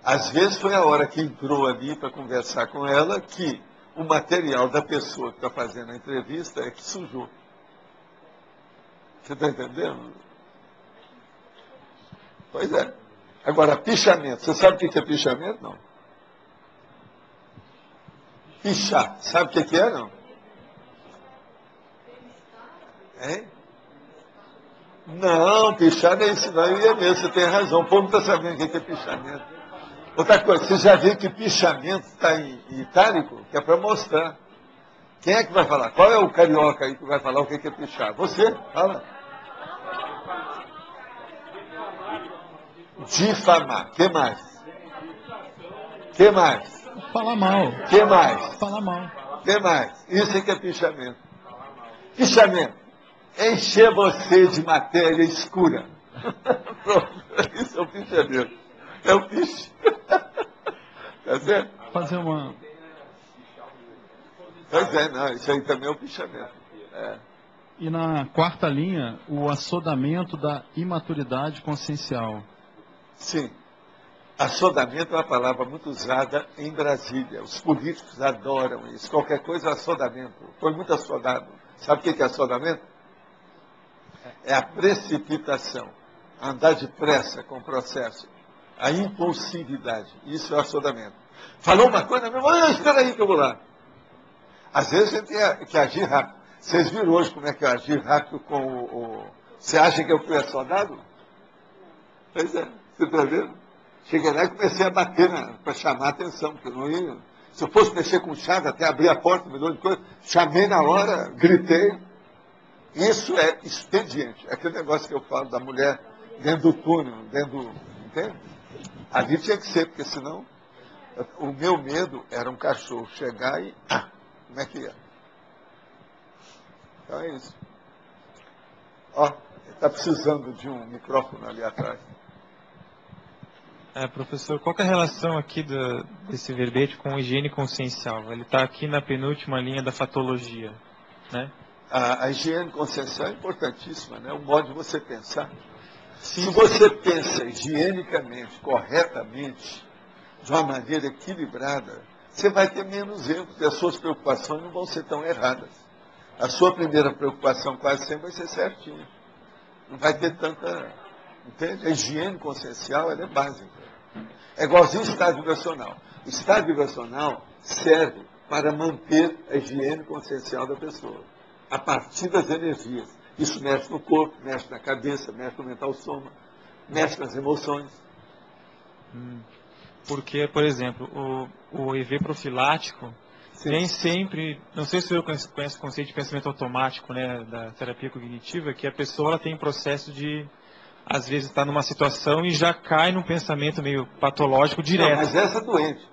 Às vezes foi a hora que entrou ali para conversar com ela que o material da pessoa que está fazendo a entrevista é que sujou. Você está entendendo? Pois é. Agora, pichamento. Você sabe o que é pichamento? Não. Pichar. Sabe o que é, não? Hein? Não, pichar não é isso não. Eu ia mesmo, você tem razão. O povo não está sabendo o que é pichamento. Outra coisa, você já viu que pichamento está em itálico? Que é para mostrar. Quem é que vai falar? Qual é o carioca aí que vai falar o que é pichar? Você, fala. Difamar. Que mais? Que mais? Falar mal. Que mais? Falar mal. Que mais? Isso é que é pichamento. Pichamento. Encher você de matéria escura. Pronto. Isso é o pichamento. É o piche. Tá certo? Fazer uma... Pois é, não. Isso aí também é o pichamento. E na 4ª linha, o assodamento da imaturidade consciencial. Sim. Assodamento é uma palavra muito usada em Brasília. Os políticos adoram isso. Qualquer coisa é assodamento. Foi muito assodado. Sabe o que é assodamento? É a precipitação. Andar depressa com o processo. A impulsividade. Isso é assodamento. Falou uma coisa, espera aí que eu vou lá. Às vezes a gente tem que agir rápido. Vocês viram hoje como é que eu agi rápido com o Você acha que eu fui soldado? Pois é, você está vendo? Cheguei lá e comecei a bater para chamar a atenção, porque eu não ia. Se eu fosse mexer com chave, até abrir a porta, um milhão de coisas, chamei na hora, gritei. Isso é expediente. É aquele negócio que eu falo da mulher dentro do túnel, entende? Ali tinha que ser, porque senão o meu medo era um cachorro chegar e... como é que ia? Então é isso. Ó, está precisando de um microfone ali atrás. Professor, qual que é a relação aqui desse verbete com higiene consciencial? Ele está aqui na penúltima linha da fatologia, né? A higiene consciencial é importantíssima, né? O modo de você pensar. Se você pensa higienicamente, corretamente, de uma maneira equilibrada, você vai ter menos erros e as suas preocupações não vão ser tão erradas. A sua primeira preocupação quase sempre vai ser certinha. Não vai ter tanta... Entende? A higiene consciencial ela é básica. É igualzinho o estado vibracional. O estado vibracional serve para manter a higiene consciencial da pessoa, a partir das energias. Isso mexe no corpo, mexe na cabeça, mexe no mental soma, mexe nas emoções. Porque, por exemplo, o EV profilático, nem sempre, não sei se você conhece o conceito de pensamento automático, né, da terapia cognitiva, que a pessoa ela tem processo de, às vezes, estar numa situação e já cai num pensamento meio patológico direto. Não, mas essa é doente.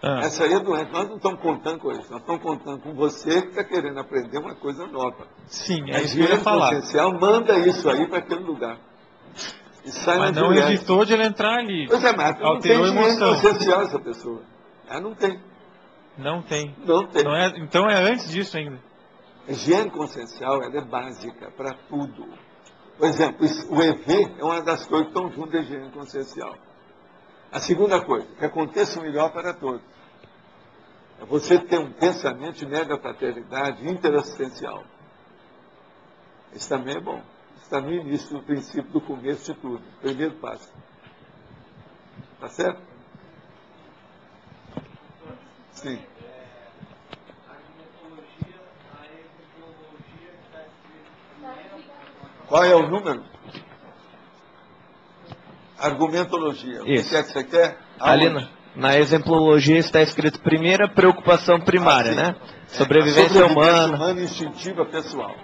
Essa aí é doente. Nós não estamos contando com isso. Nós estamos contando com você que está querendo aprender uma coisa nova. Sim, é isso que eu ia falar. A higiene consciencial manda isso aí para aquele lugar. E sai mas não evitou de ele entrar ali. Pois é, mas não tem higiene consciencial essa pessoa. Ela não tem. Não tem. Não tem. Não é, então é antes disso ainda. A higiene consciencial ela é básica para tudo. Por exemplo, o EV é uma das coisas que estão junto da higiene consciencial. A segunda coisa, que aconteça o melhor para todos. É você ter um pensamento de mega fraternidade interassistencial. Isso também é bom. Está no início do princípio do começo de tudo. Primeiro passo. Tá certo? Sim. Qual é o número? Argumentologia. Isso. O que é que você quer? Ali na exemplologia está escrito primeira preocupação primária, né? Sobrevivência humana instintiva pessoal.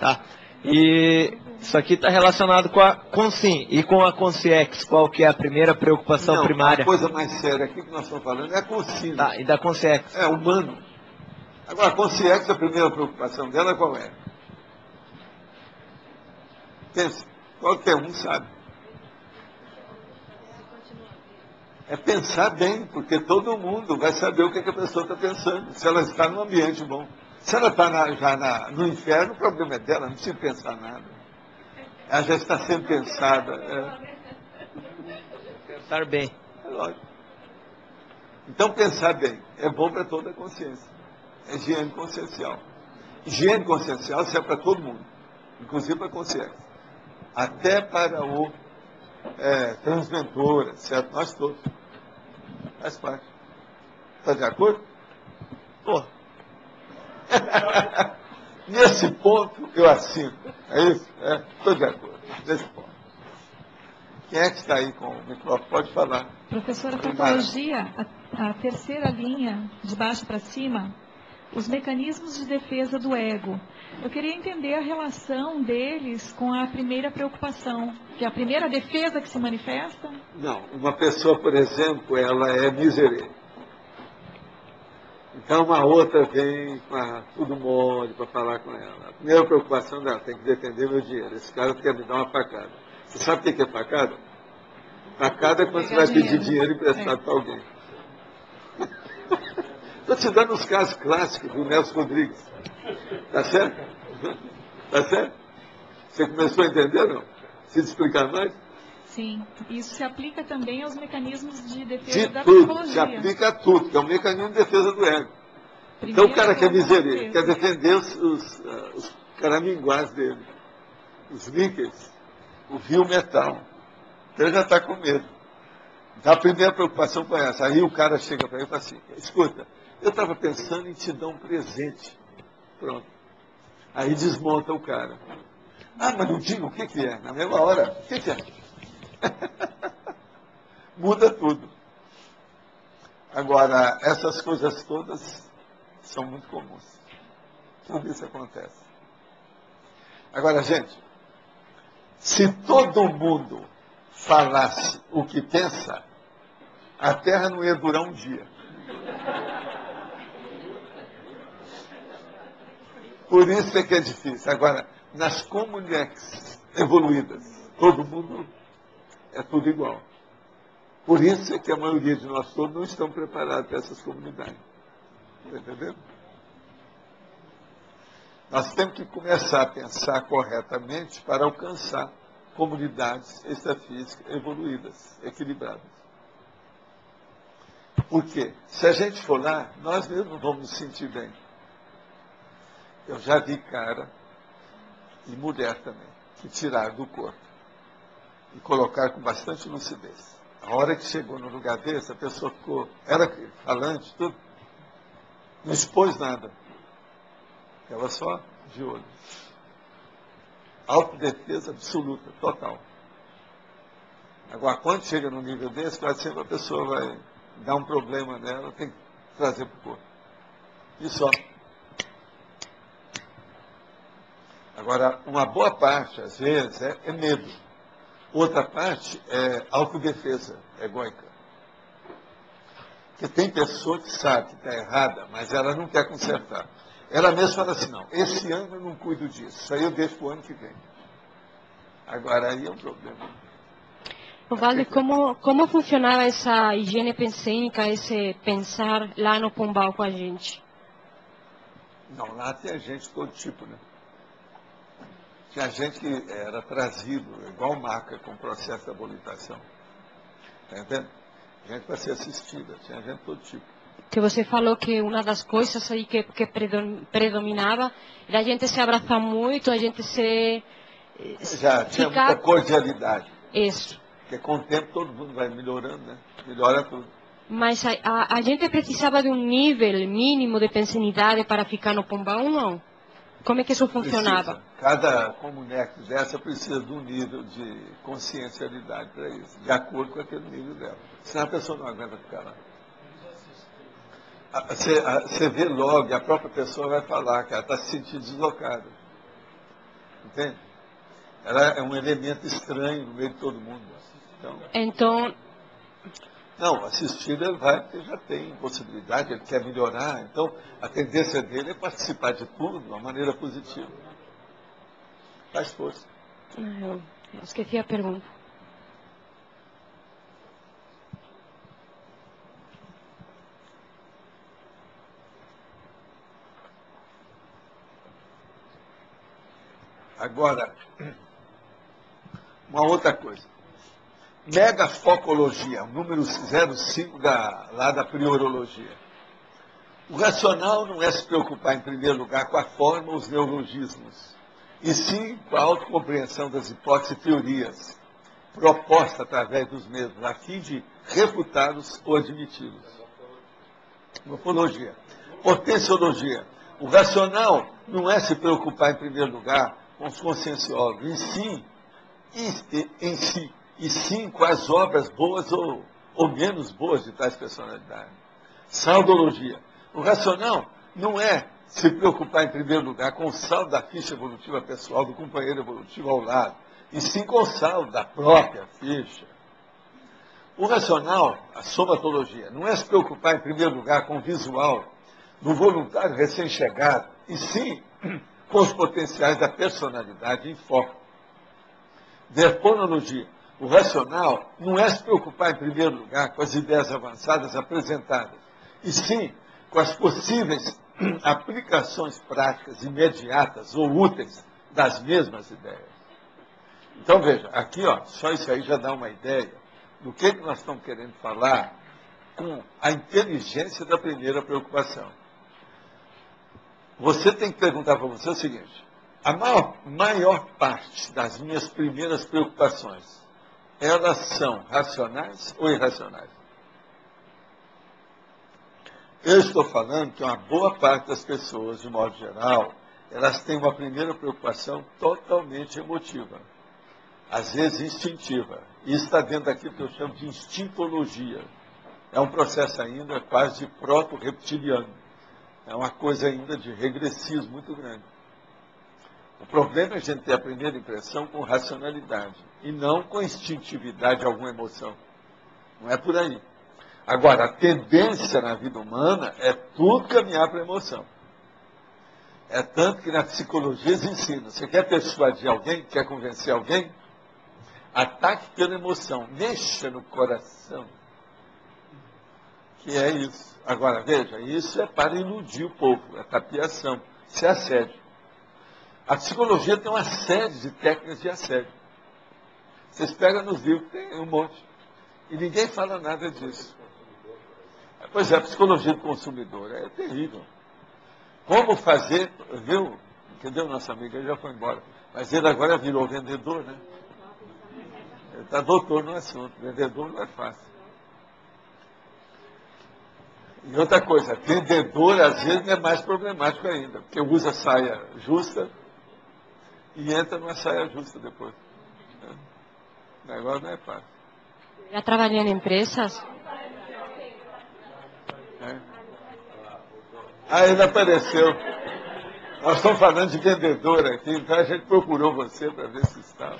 Tá. E isso aqui está relacionado com a Consim e com a Consciex. Qual que é a primeira preocupação primária? A coisa mais séria aqui que nós estamos falando é a Consim. Tá, e da Consciex? É, humano. Agora, a Consciex, a primeira preocupação dela qual é? Pensa, qualquer um sabe. É pensar bem, porque todo mundo vai saber o que a pessoa está pensando, se ela está num ambiente bom. Se ela está já no inferno, o problema é dela, não precisa pensar nada. Ela já está sendo pensada. Pensar bem. É lógico. Então, pensar bem é bom para toda a consciência. É higiene consciencial. Higiene consciencial serve para todo mundo, inclusive para a consciência. Até para o transventor, certo? Nós todos. Faz parte. Está de acordo? Pô. Nesse ponto eu assino. É isso? Estou de acordo. Nesse ponto. Quem é que está aí com o microfone? Pode falar. Professora, a patologia, a terceira linha, de baixo para cima, os mecanismos de defesa do ego. Eu queria entender a relação deles com a primeira preocupação, que é a primeira defesa que se manifesta? Não, uma pessoa, por exemplo, ela é miserê. Então uma outra vem com tudo mole para falar com ela. A primeira preocupação dela, tem que defender meu dinheiro. Esse cara quer me dar uma facada. Você sabe o que é facada? Facada é quando você vai pedir dinheiro emprestado para alguém. Estou te dando os casos clássicos do Nelson Rodrigues. Tá certo? Tá certo? Você começou a entender, não? Se explicar mais? Sim. Isso se aplica também aos mecanismos de defesa da tudo, psicologia. se aplica a tudo, que é um mecanismo de defesa do ego. Então o cara quer miserê, quer defender os caraminguás dele, os níqueis, o rio metal. Então ele já está com medo. Então a primeira preocupação foi essa. Aí o cara chega para ele e fala assim, escuta, eu estava pensando em te dar um presente. Pronto. Aí desmonta o cara. Ah, mas não diga o que é. Na mesma hora, o que é? Muda tudo. Agora, essas coisas todas são muito comuns. Tudo isso acontece. Agora, gente, se todo mundo falasse o que pensa, a Terra não ia durar um dia. Por isso é que é difícil. Agora, nas comunidades evoluídas, todo mundo é tudo igual. Por isso é que a maioria de nós todos não estão preparados para essas comunidades. Está entendendo? Nós temos que começar a pensar corretamente para alcançar comunidades extrafísicas evoluídas, equilibradas. Por quê? Se a gente for lá, nós mesmos não vamos nos sentir bem. Eu já vi cara, e mulher também, que tiraram do corpo e colocaram com bastante lucidez. A hora que chegou no lugar desse, a pessoa ficou, era falante, tudo, não expôs nada. Ficava só de olho. Autodefesa absoluta, total. Agora, quando chega no nível desse, quase sempre a pessoa vai dar um problema nela, tem que trazer para o corpo. E só. Agora, uma boa parte, às vezes, é medo. Outra parte é autodefesa egóica. Porque tem pessoa que sabe que está errada, mas ela não quer consertar. Ela mesma fala assim, não, esse ano eu não cuido disso, isso aí eu deixo para o ano que vem. Agora, aí é um problema. Valde, como funcionava essa higiene pensênica, esse pensar lá no Pombal com a gente? Não, lá tem gente de todo tipo, né? Tinha gente que era trazido, igual maca, com o processo de habilitação. Está entendendo? Gente para ser assistida, tinha gente de todo tipo. Que você falou que uma das coisas aí que predominava era a gente se abraçar muito, a gente se... Já tinha muita cordialidade. Isso. Porque com o tempo todo mundo vai melhorando, né? Melhora tudo. Mas a gente precisava de um nível mínimo de pensanidade para ficar no Pombal ou não? Como é que isso funcionava? Precisa. Cada comunidade dessa precisa de um nível de consciencialidade para isso, de acordo com aquele nível dela. Senão a pessoa não aguenta ficar lá. Você vê logo, a própria pessoa vai falar que ela está se sentindo deslocada. Entende? Ela é um elemento estranho no meio de todo mundo. Então... Não, assistir ele vai porque já tem possibilidade, ele quer melhorar. Então, a tendência dele é participar de tudo de uma maneira positiva. Faz força. Eu esqueci a pergunta. Agora, uma outra coisa. Megafocologia, o número 05 lá da priorologia. O racional não é se preocupar, em primeiro lugar, com a forma, os neologismos, e sim com a autocompreensão das hipóteses e teorias propostas através dos mesmos, a fim de refutá-los ou admiti-los. Morfologia. Potenciologia. O racional não é se preocupar, em primeiro lugar, com os conscienciólogos, em si, e sim com as obras boas ou menos boas de tais personalidades. Saudologia. O racional não é se preocupar, em primeiro lugar, com o saldo da ficha evolutiva pessoal do companheiro evolutivo ao lado, e sim com o saldo da própria ficha. O racional, a somatologia, não é se preocupar, em primeiro lugar, com o visual do voluntário recém-chegado, e sim com os potenciais da personalidade em foco. Deponologia. O racional não é se preocupar, em primeiro lugar, com as ideias avançadas apresentadas, e sim com as possíveis aplicações práticas, imediatas ou úteis das mesmas ideias. Então, veja, aqui, só isso aí já dá uma ideia do que nós estamos querendo falar com a inteligência da primeira preocupação. Você tem que perguntar para você o seguinte: a maior parte das minhas primeiras preocupações, elas são racionais ou irracionais? Eu estou falando que uma boa parte das pessoas, de modo geral, elas têm uma primeira preocupação totalmente emotiva, às vezes instintiva. Isso está dentro daquilo que eu chamo de instintuologia. É um processo ainda quase de proto-reptiliano. É uma coisa ainda de regressismo muito grande. O problema é a gente ter a primeira impressão com racionalidade e não com instintividade de alguma emoção. Não é por aí. Agora, a tendência na vida humana é tudo caminhar para a emoção. É tanto que na psicologia eles ensinam. Você quer persuadir alguém, quer convencer alguém? Ataque pela emoção. Mexa no coração. Que é isso. Agora, veja, isso é para iludir o povo. É tapiação. Isso é assédio. A psicologia tem uma série de técnicas de assédio. Vocês pegam nos livros, tem um monte. E ninguém fala nada disso. Pois é, a psicologia do consumidor é terrível. Como fazer, viu? Entendeu? Nosso amigo ele já foi embora. Mas ele agora virou vendedor, né? Ele está doutor no assunto. Vendedor não é fácil. E outra coisa, vendedor às vezes é mais problemático ainda, porque usa saia justa e entra numa saia justa depois. O negócio não é fácil. Já trabalhei em empresas? Ah, ele apareceu. Nós estamos falando de vendedor aqui, então a gente procurou você para ver se estava.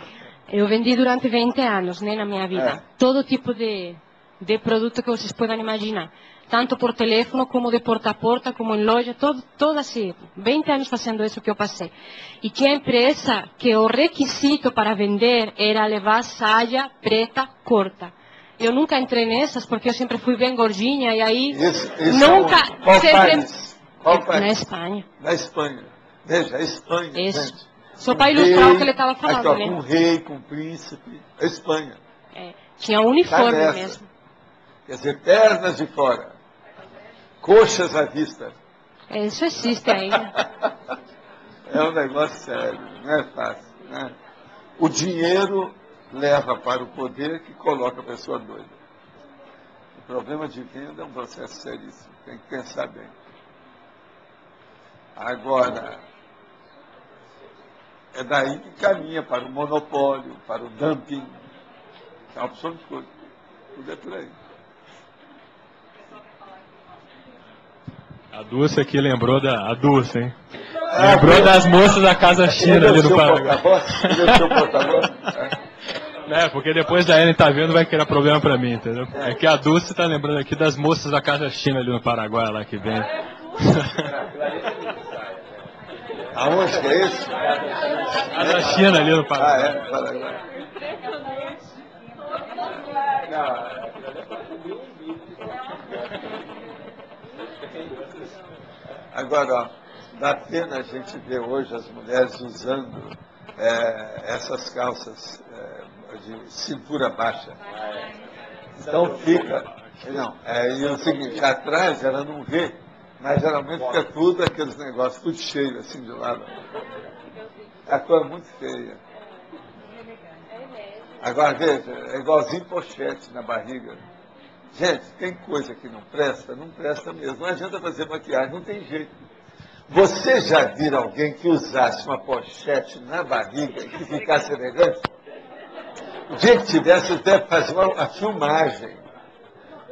Eu vendi durante 20 anos, né, na minha vida. Todo tipo de produto que vocês podem imaginar. Tanto por teléfono, como de porta a porta, como em loja, todo assim. 20 anos fazendo isso que eu passei. E tinha empresa que o requisito para vender era levar saia preta curta. Eu nunca entrei nessas, porque eu sempre fui bem gordinha, e aí nunca... Qual sempre... país? Qual país? Na Espanha. Na Espanha. Veja, a Espanha, isso. gente. Só para ilustrar o que ele estava falando, aqui, ó, né? Com rei, com príncipe. A Espanha. Tinha uniforme mesmo. Quer dizer, pernas de fora. Coxas à vista. Isso existe ainda. É um negócio sério, não é fácil. Né? O dinheiro leva para o poder que coloca a pessoa doida. O problema de venda é um processo seríssimo. Tem que pensar bem. Agora, é daí que caminha para o monopólio, para o dumping. É uma opção de coisa. Tudo é por aí. A Dulce aqui lembrou da... A Dulce, hein? Lembrou das moças da Casa China ali no Paraguai. Ele é o seu porta-voz? É, porque depois da Ellen tá vendo, vai criar problema pra mim, entendeu? É que a Dulce tá lembrando aqui das moças da Casa China ali no Paraguai, lá que vem. Aonde que é isso? Casa China ali no Paraguai. Ah, é? Paraguai. Agora, ó, dá pena a gente ver hoje as mulheres usando essas calças de cintura baixa. Então fica... Não, e o seguinte, atrás ela não vê, mas geralmente fica tudo aqueles negócios, tudo cheio assim de lado. A cor é muito feia. Agora, veja, é igualzinho pochete na barriga. Gente, tem coisa que não presta mesmo. Não adianta fazer maquiagem, não tem jeito. Você já viu alguém que usasse uma pochete na barriga e que ficasse elegante? O dia que tivesse, deve fazer uma filmagem.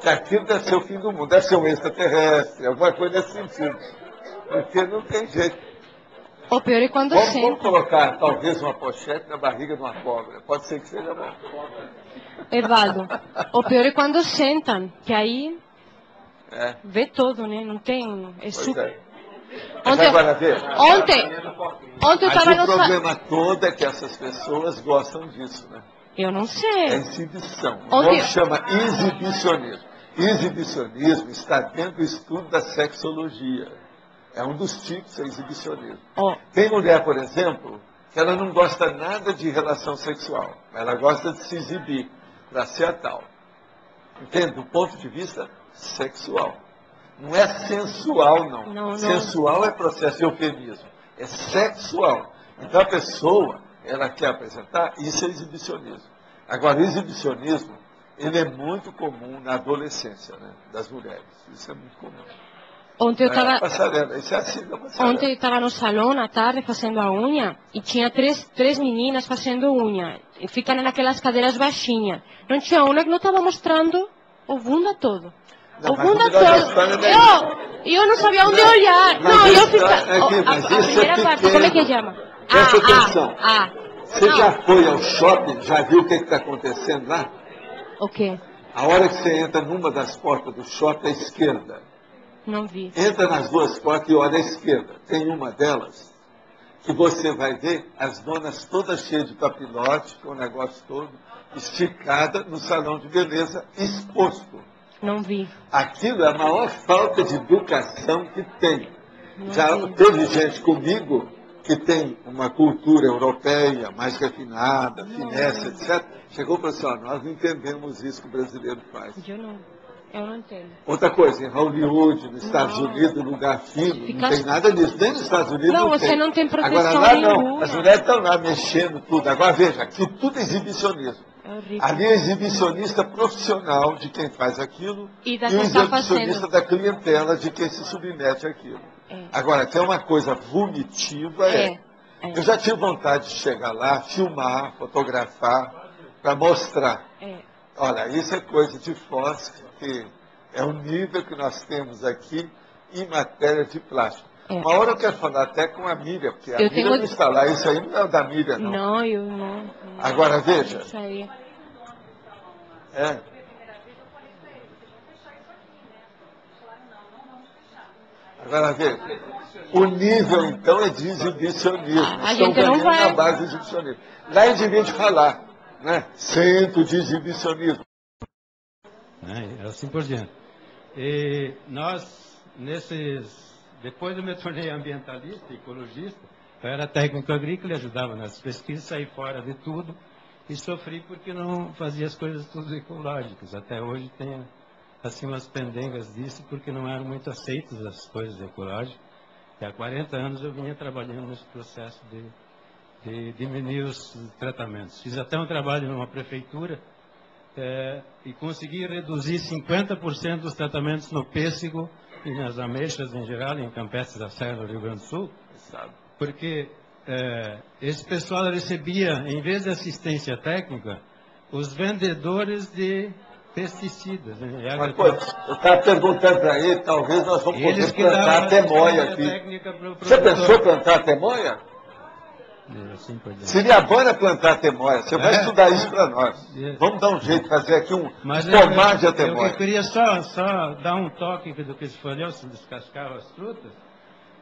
Que aquilo deve ser o fim do mundo, deve ser um extraterrestre, alguma coisa nesse sentido. Porque não tem jeito. O pior é quando Vamos colocar, talvez, uma pochete na barriga de uma cobra. Pode ser que seja bom. Evaldo, o pior é quando sentam, que aí vê todo, né? Não tem... É super... Ontem, agora vê. Ontem eu estava no... O problema todo é que essas pessoas gostam disso, né? Eu não sei. É exibição. O nome chama exibicionismo. Exibicionismo está dentro do estudo da sexologia. É um dos tipos do exibicionismo. Tem mulher, por exemplo, que ela não gosta nada de relação sexual. Ela gosta de se exibir para ser a tal. Entende? Do ponto de vista sexual. Não é sensual, não. Sensual é processo de eufemismo. É sexual. Então a pessoa, ela quer apresentar, isso é exibicionismo. Agora, o exibicionismo, ele é muito comum na adolescência, né, das mulheres. Isso é muito comum. Ontem eu estava Passarela, isso é assim da passarela. Ontem eu estava no salão à tarde fazendo a unha e tinha três meninas fazendo unha. E ficam naquelas cadeiras baixinhas. Não tinha uma que não estava mostrando o bunda todo. Não, o mas bunda o melhor da história todo. não é Eu não sabia onde olhar. Mas Não, eu isso ficava... aqui, mas a isso é primeira parte, pequeno. como é que chama? Presta atenção. Você Não. já foi ao shopping, já viu o que está acontecendo lá? O quê? A hora que você entra numa das portas do shopping, à esquerda. Não vi. Entra nas duas portas e olha à esquerda. Tem uma delas que você vai ver as donas todas cheias de papilote, com o negócio todo, esticada no salão de beleza, exposto. Não vi. Aquilo é a maior falta de educação que tem. Já teve gente comigo que tem uma cultura europeia mais refinada, finesse, etc. Chegou para assim, nós não entendemos isso que o brasileiro faz. Eu não entendo. Outra coisa, em Hollywood, nos Estados Unidos, lugar fino, não tem nada disso. Nem nos Estados Unidos Não, não você tem. não tem proteção Agora lá não, nenhuma. as mulheres estão lá mexendo tudo. Agora veja, aqui tudo é exibicionismo. Ali é exibicionista profissional de quem faz aquilo E e da o quem está exibicionista fazendo. da clientela de quem se submete àquilo. Agora, que é uma coisa vomitiva, Eu já tive vontade de chegar lá, filmar, fotografar, para mostrar. Olha, isso é coisa de Foz, que é o nível que nós temos aqui em matéria de plástico. Uma hora eu quero falar até com a Miriam, porque a Miriam não está lá. Isso aí não é o da Miriam, não. Não, eu não. Agora, veja. Isso aí. Agora, veja. O nível, então, é de exibicionismo. A Estão gente não ganhando vai. na base do exibicionismo. Lá eu devia de falar, né? Centro de exibicionismo. E assim por diante. E nós, depois eu me tornei ambientalista, ecologista, eu era técnico agrícola e ajudava nas pesquisas, saí fora de tudo e sofri porque não fazia as coisas tudo ecológicas. Até hoje tem assim umas pendengas disso porque não eram muito aceitas as coisas ecológicas. E há 40 anos eu vinha trabalhando nesse processo de diminuir os tratamentos. Fiz até um trabalho numa prefeitura e consegui reduzir 50% dos tratamentos no pêssego e nas ameixas em geral, em Campestre da Serra do Rio Grande do Sul, porque esse pessoal recebia, em vez de assistência técnica, os vendedores de pesticidas. Mas, pô, eu estava perguntando para ele, talvez nós vamos poder plantar temoia aqui. Você pensou em plantar temoia? Seria bom plantar temoia. Você vai estudar isso para nós. Vamos dar um jeito de fazer aqui um pomar de temoia. Eu queria só dar um toque do que se falou, se descascar as frutas.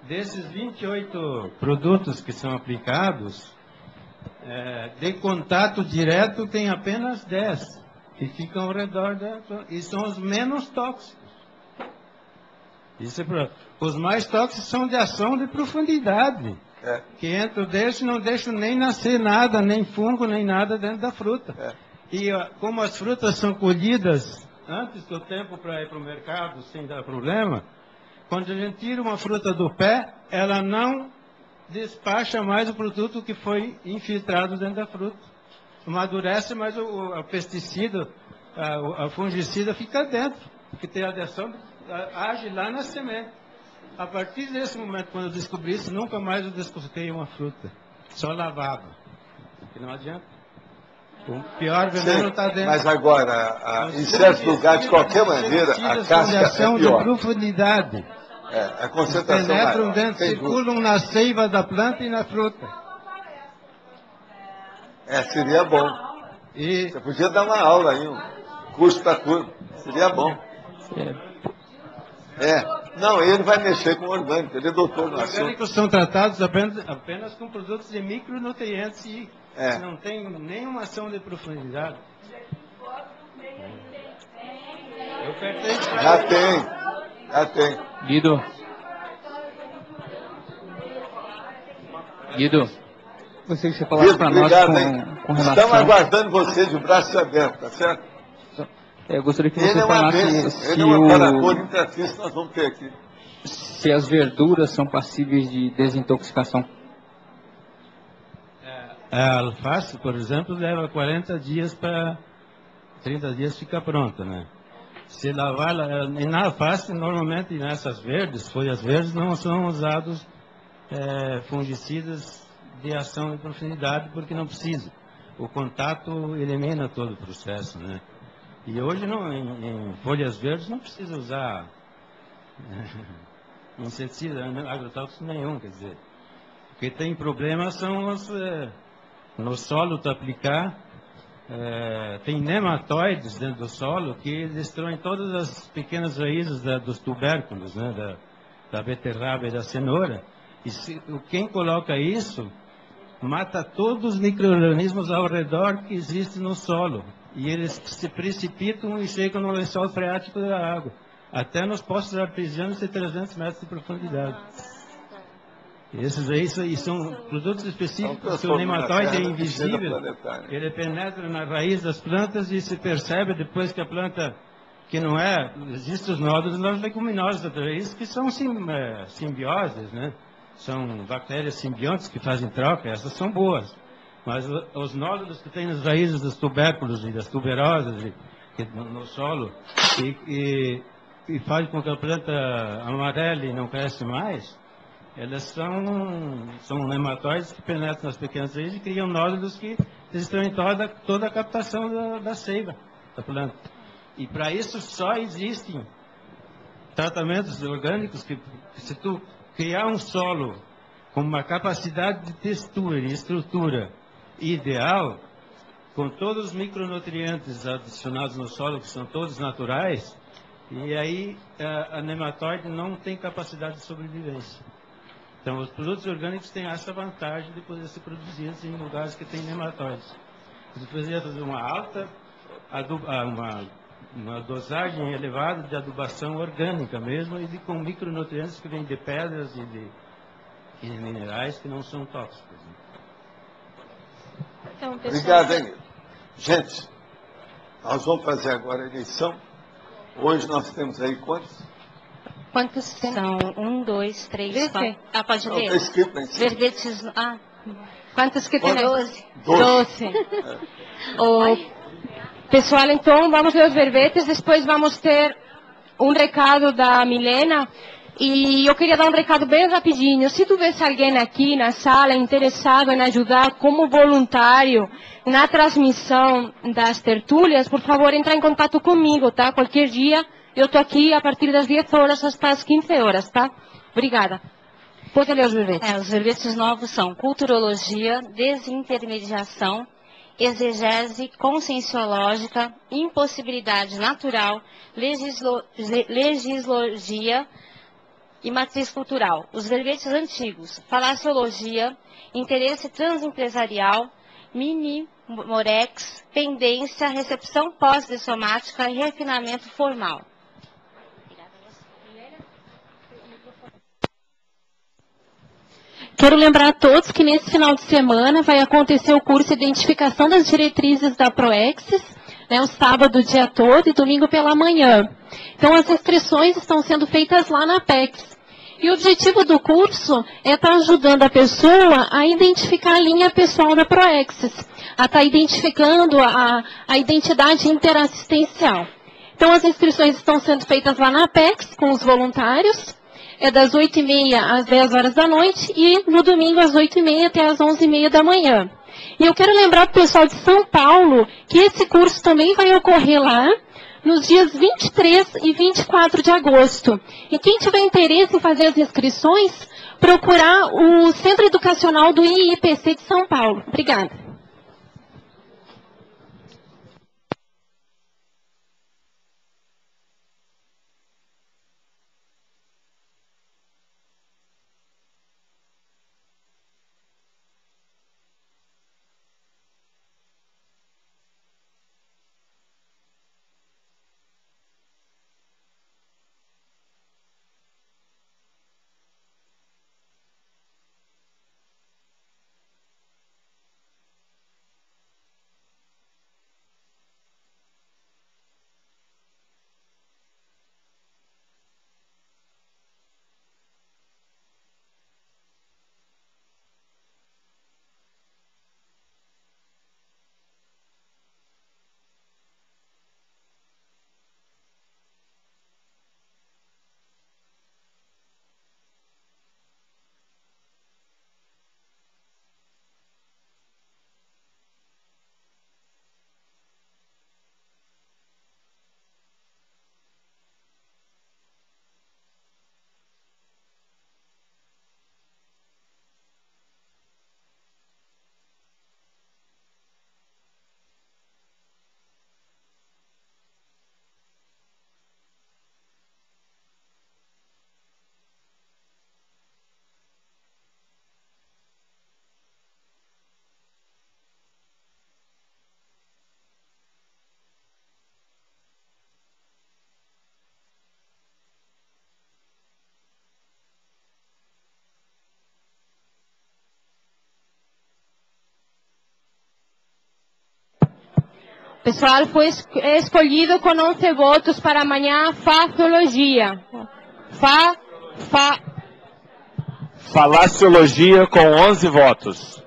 Desses 28 produtos que são aplicados, de contato direto tem apenas 10. Que ficam ao redor e são os menos tóxicos. Os mais tóxicos são de ação de profundidade. Que entram, não deixam nem nascer nada, nem fungo, nem nada dentro da fruta. E como as frutas são colhidas antes do tempo para ir para o mercado sem dar problema, quando a gente tira uma fruta do pé, ela não despacha mais o produto que foi infiltrado dentro da fruta. Amadurece, mas o pesticida, a fungicida fica dentro, porque tem adesão, age lá na semente. A partir desse momento, quando eu descobri isso, nunca mais eu descasquei uma fruta, só lavava, porque não adianta. O pior veneno está dentro. Mas agora, em certos lugares, de qualquer maneira, a casca é pior. De profundidade. A concentração penetram dentro, circulam na seiva da planta e na fruta. Seria bom. Você podia dar uma aula aí, um curso para tudo. Seria bom. Não, ele vai mexer com orgânico, ele é doutor no assunto. Os orgânicos são tratados apenas com produtos de micronutrientes e não tem nenhuma ação de profundidade. Já tem. Guido, você que você falasse para nós com relação... Estamos aguardando você de braços abertos, tá certo? Eu gostaria que você falasse se ele é uma parador intrafísica que nós vamos ter aqui. Se as verduras são passíveis de desintoxicação. A alface, por exemplo, leva 40 dias para 30 dias fica pronta, né? Se lavar, na alface, normalmente nessas verdes, folhas verdes, não são usados fungicidas de ação de profundidade, porque não precisa. O contato elimina todo o processo, né? E hoje, não, em folhas verdes, não precisa usar inseticida, agrotóxico nenhum, quer dizer. O que tem problema são no solo tu aplicar, tem nematóides dentro do solo que destroem todas as pequenas raízes dos tubérculos, né, da beterraba e da cenoura. E quem coloca isso mata todos os micro-organismos ao redor que existem no solo. E eles se precipitam e chegam no lençol freático da água. Até nos poços artesianos de 300 metros de profundidade. Esses aí são produtos específicos que o nematóide é invisível. Ele penetra na raiz das plantas e se percebe depois que a planta, que não é, existem os nódulos nas leguminosas da raiz, que são simbioses, né? São bactérias simbiontes que fazem troca, essas são boas. Mas os nódulos que tem nas raízes dos tubérculos e das tuberosas no solo e faz com que a planta amarele e não cresce mais, elas são nematóides que penetram nas pequenas raízes e criam nódulos que destroem toda a captação da seiva da planta. E para isso só existem tratamentos orgânicos que, se tu criar um solo com uma capacidade de textura e estrutura ideal, com todos os micronutrientes adicionados no solo, que são todos naturais, e aí a nematóide não tem capacidade de sobrevivência. Então, os produtos orgânicos têm essa vantagem de poder ser produzidos em lugares que têm nematóides. Você precisa fazer uma alta, uma dosagem elevada de adubação orgânica mesmo, e com micronutrientes que vêm de pedras e de minerais que não são tóxicos. Então, Obrigado, hein? Gente, nós vamos fazer agora a eleição. Hoje nós temos aí quantos? Quantos são? 1, 2, 3, 4. Ah, pode ler? Está escrito lá em cima. Verbetes. Quantos que tem? 12. 12. Pessoal, então, vamos ver os verbetes. Depois vamos ter um recado da Milena. E eu queria dar um recado bem rapidinho. Se tivesse alguém aqui na sala interessado em ajudar como voluntário na transmissão das tertúlias, por favor, entre em contato comigo, tá? Qualquer dia eu estou aqui a partir das 10 horas até as 15 horas, tá? Obrigada. Pode ler os verbetes. Os verbetes novos são culturologia, desintermediação, exegese conscienciológica, impossibilidade natural, legislogia e matriz cultural. Os verbetes antigos: falaciologia, interesse transempresarial, minimorex, pendência, recepção pós-dessomática e refinamento formal. Quero lembrar a todos que nesse final de semana vai acontecer o curso Identificação das Diretrizes da Proexis, né, o sábado o dia todo e domingo pela manhã. Então, as inscrições estão sendo feitas lá na Apex. E o objetivo do curso é estar ajudando a pessoa a identificar a linha pessoal da Proexis, a estar identificando a identidade interassistencial. Então, as inscrições estão sendo feitas lá na Apex, com os voluntários. É das 8h30 às 10 horas da noite e no domingo às 8h30 até às 11h30 da manhã. E eu quero lembrar para o pessoal de São Paulo que esse curso também vai ocorrer lá nos dias 23 e 24 de agosto. E quem tiver interesse em fazer as inscrições, procurar o Centro Educacional do IIPC de São Paulo. Obrigada. Pessoal, foi escolhido com 11 votos para amanhã, faciologia. Falaciologia com 11 votos.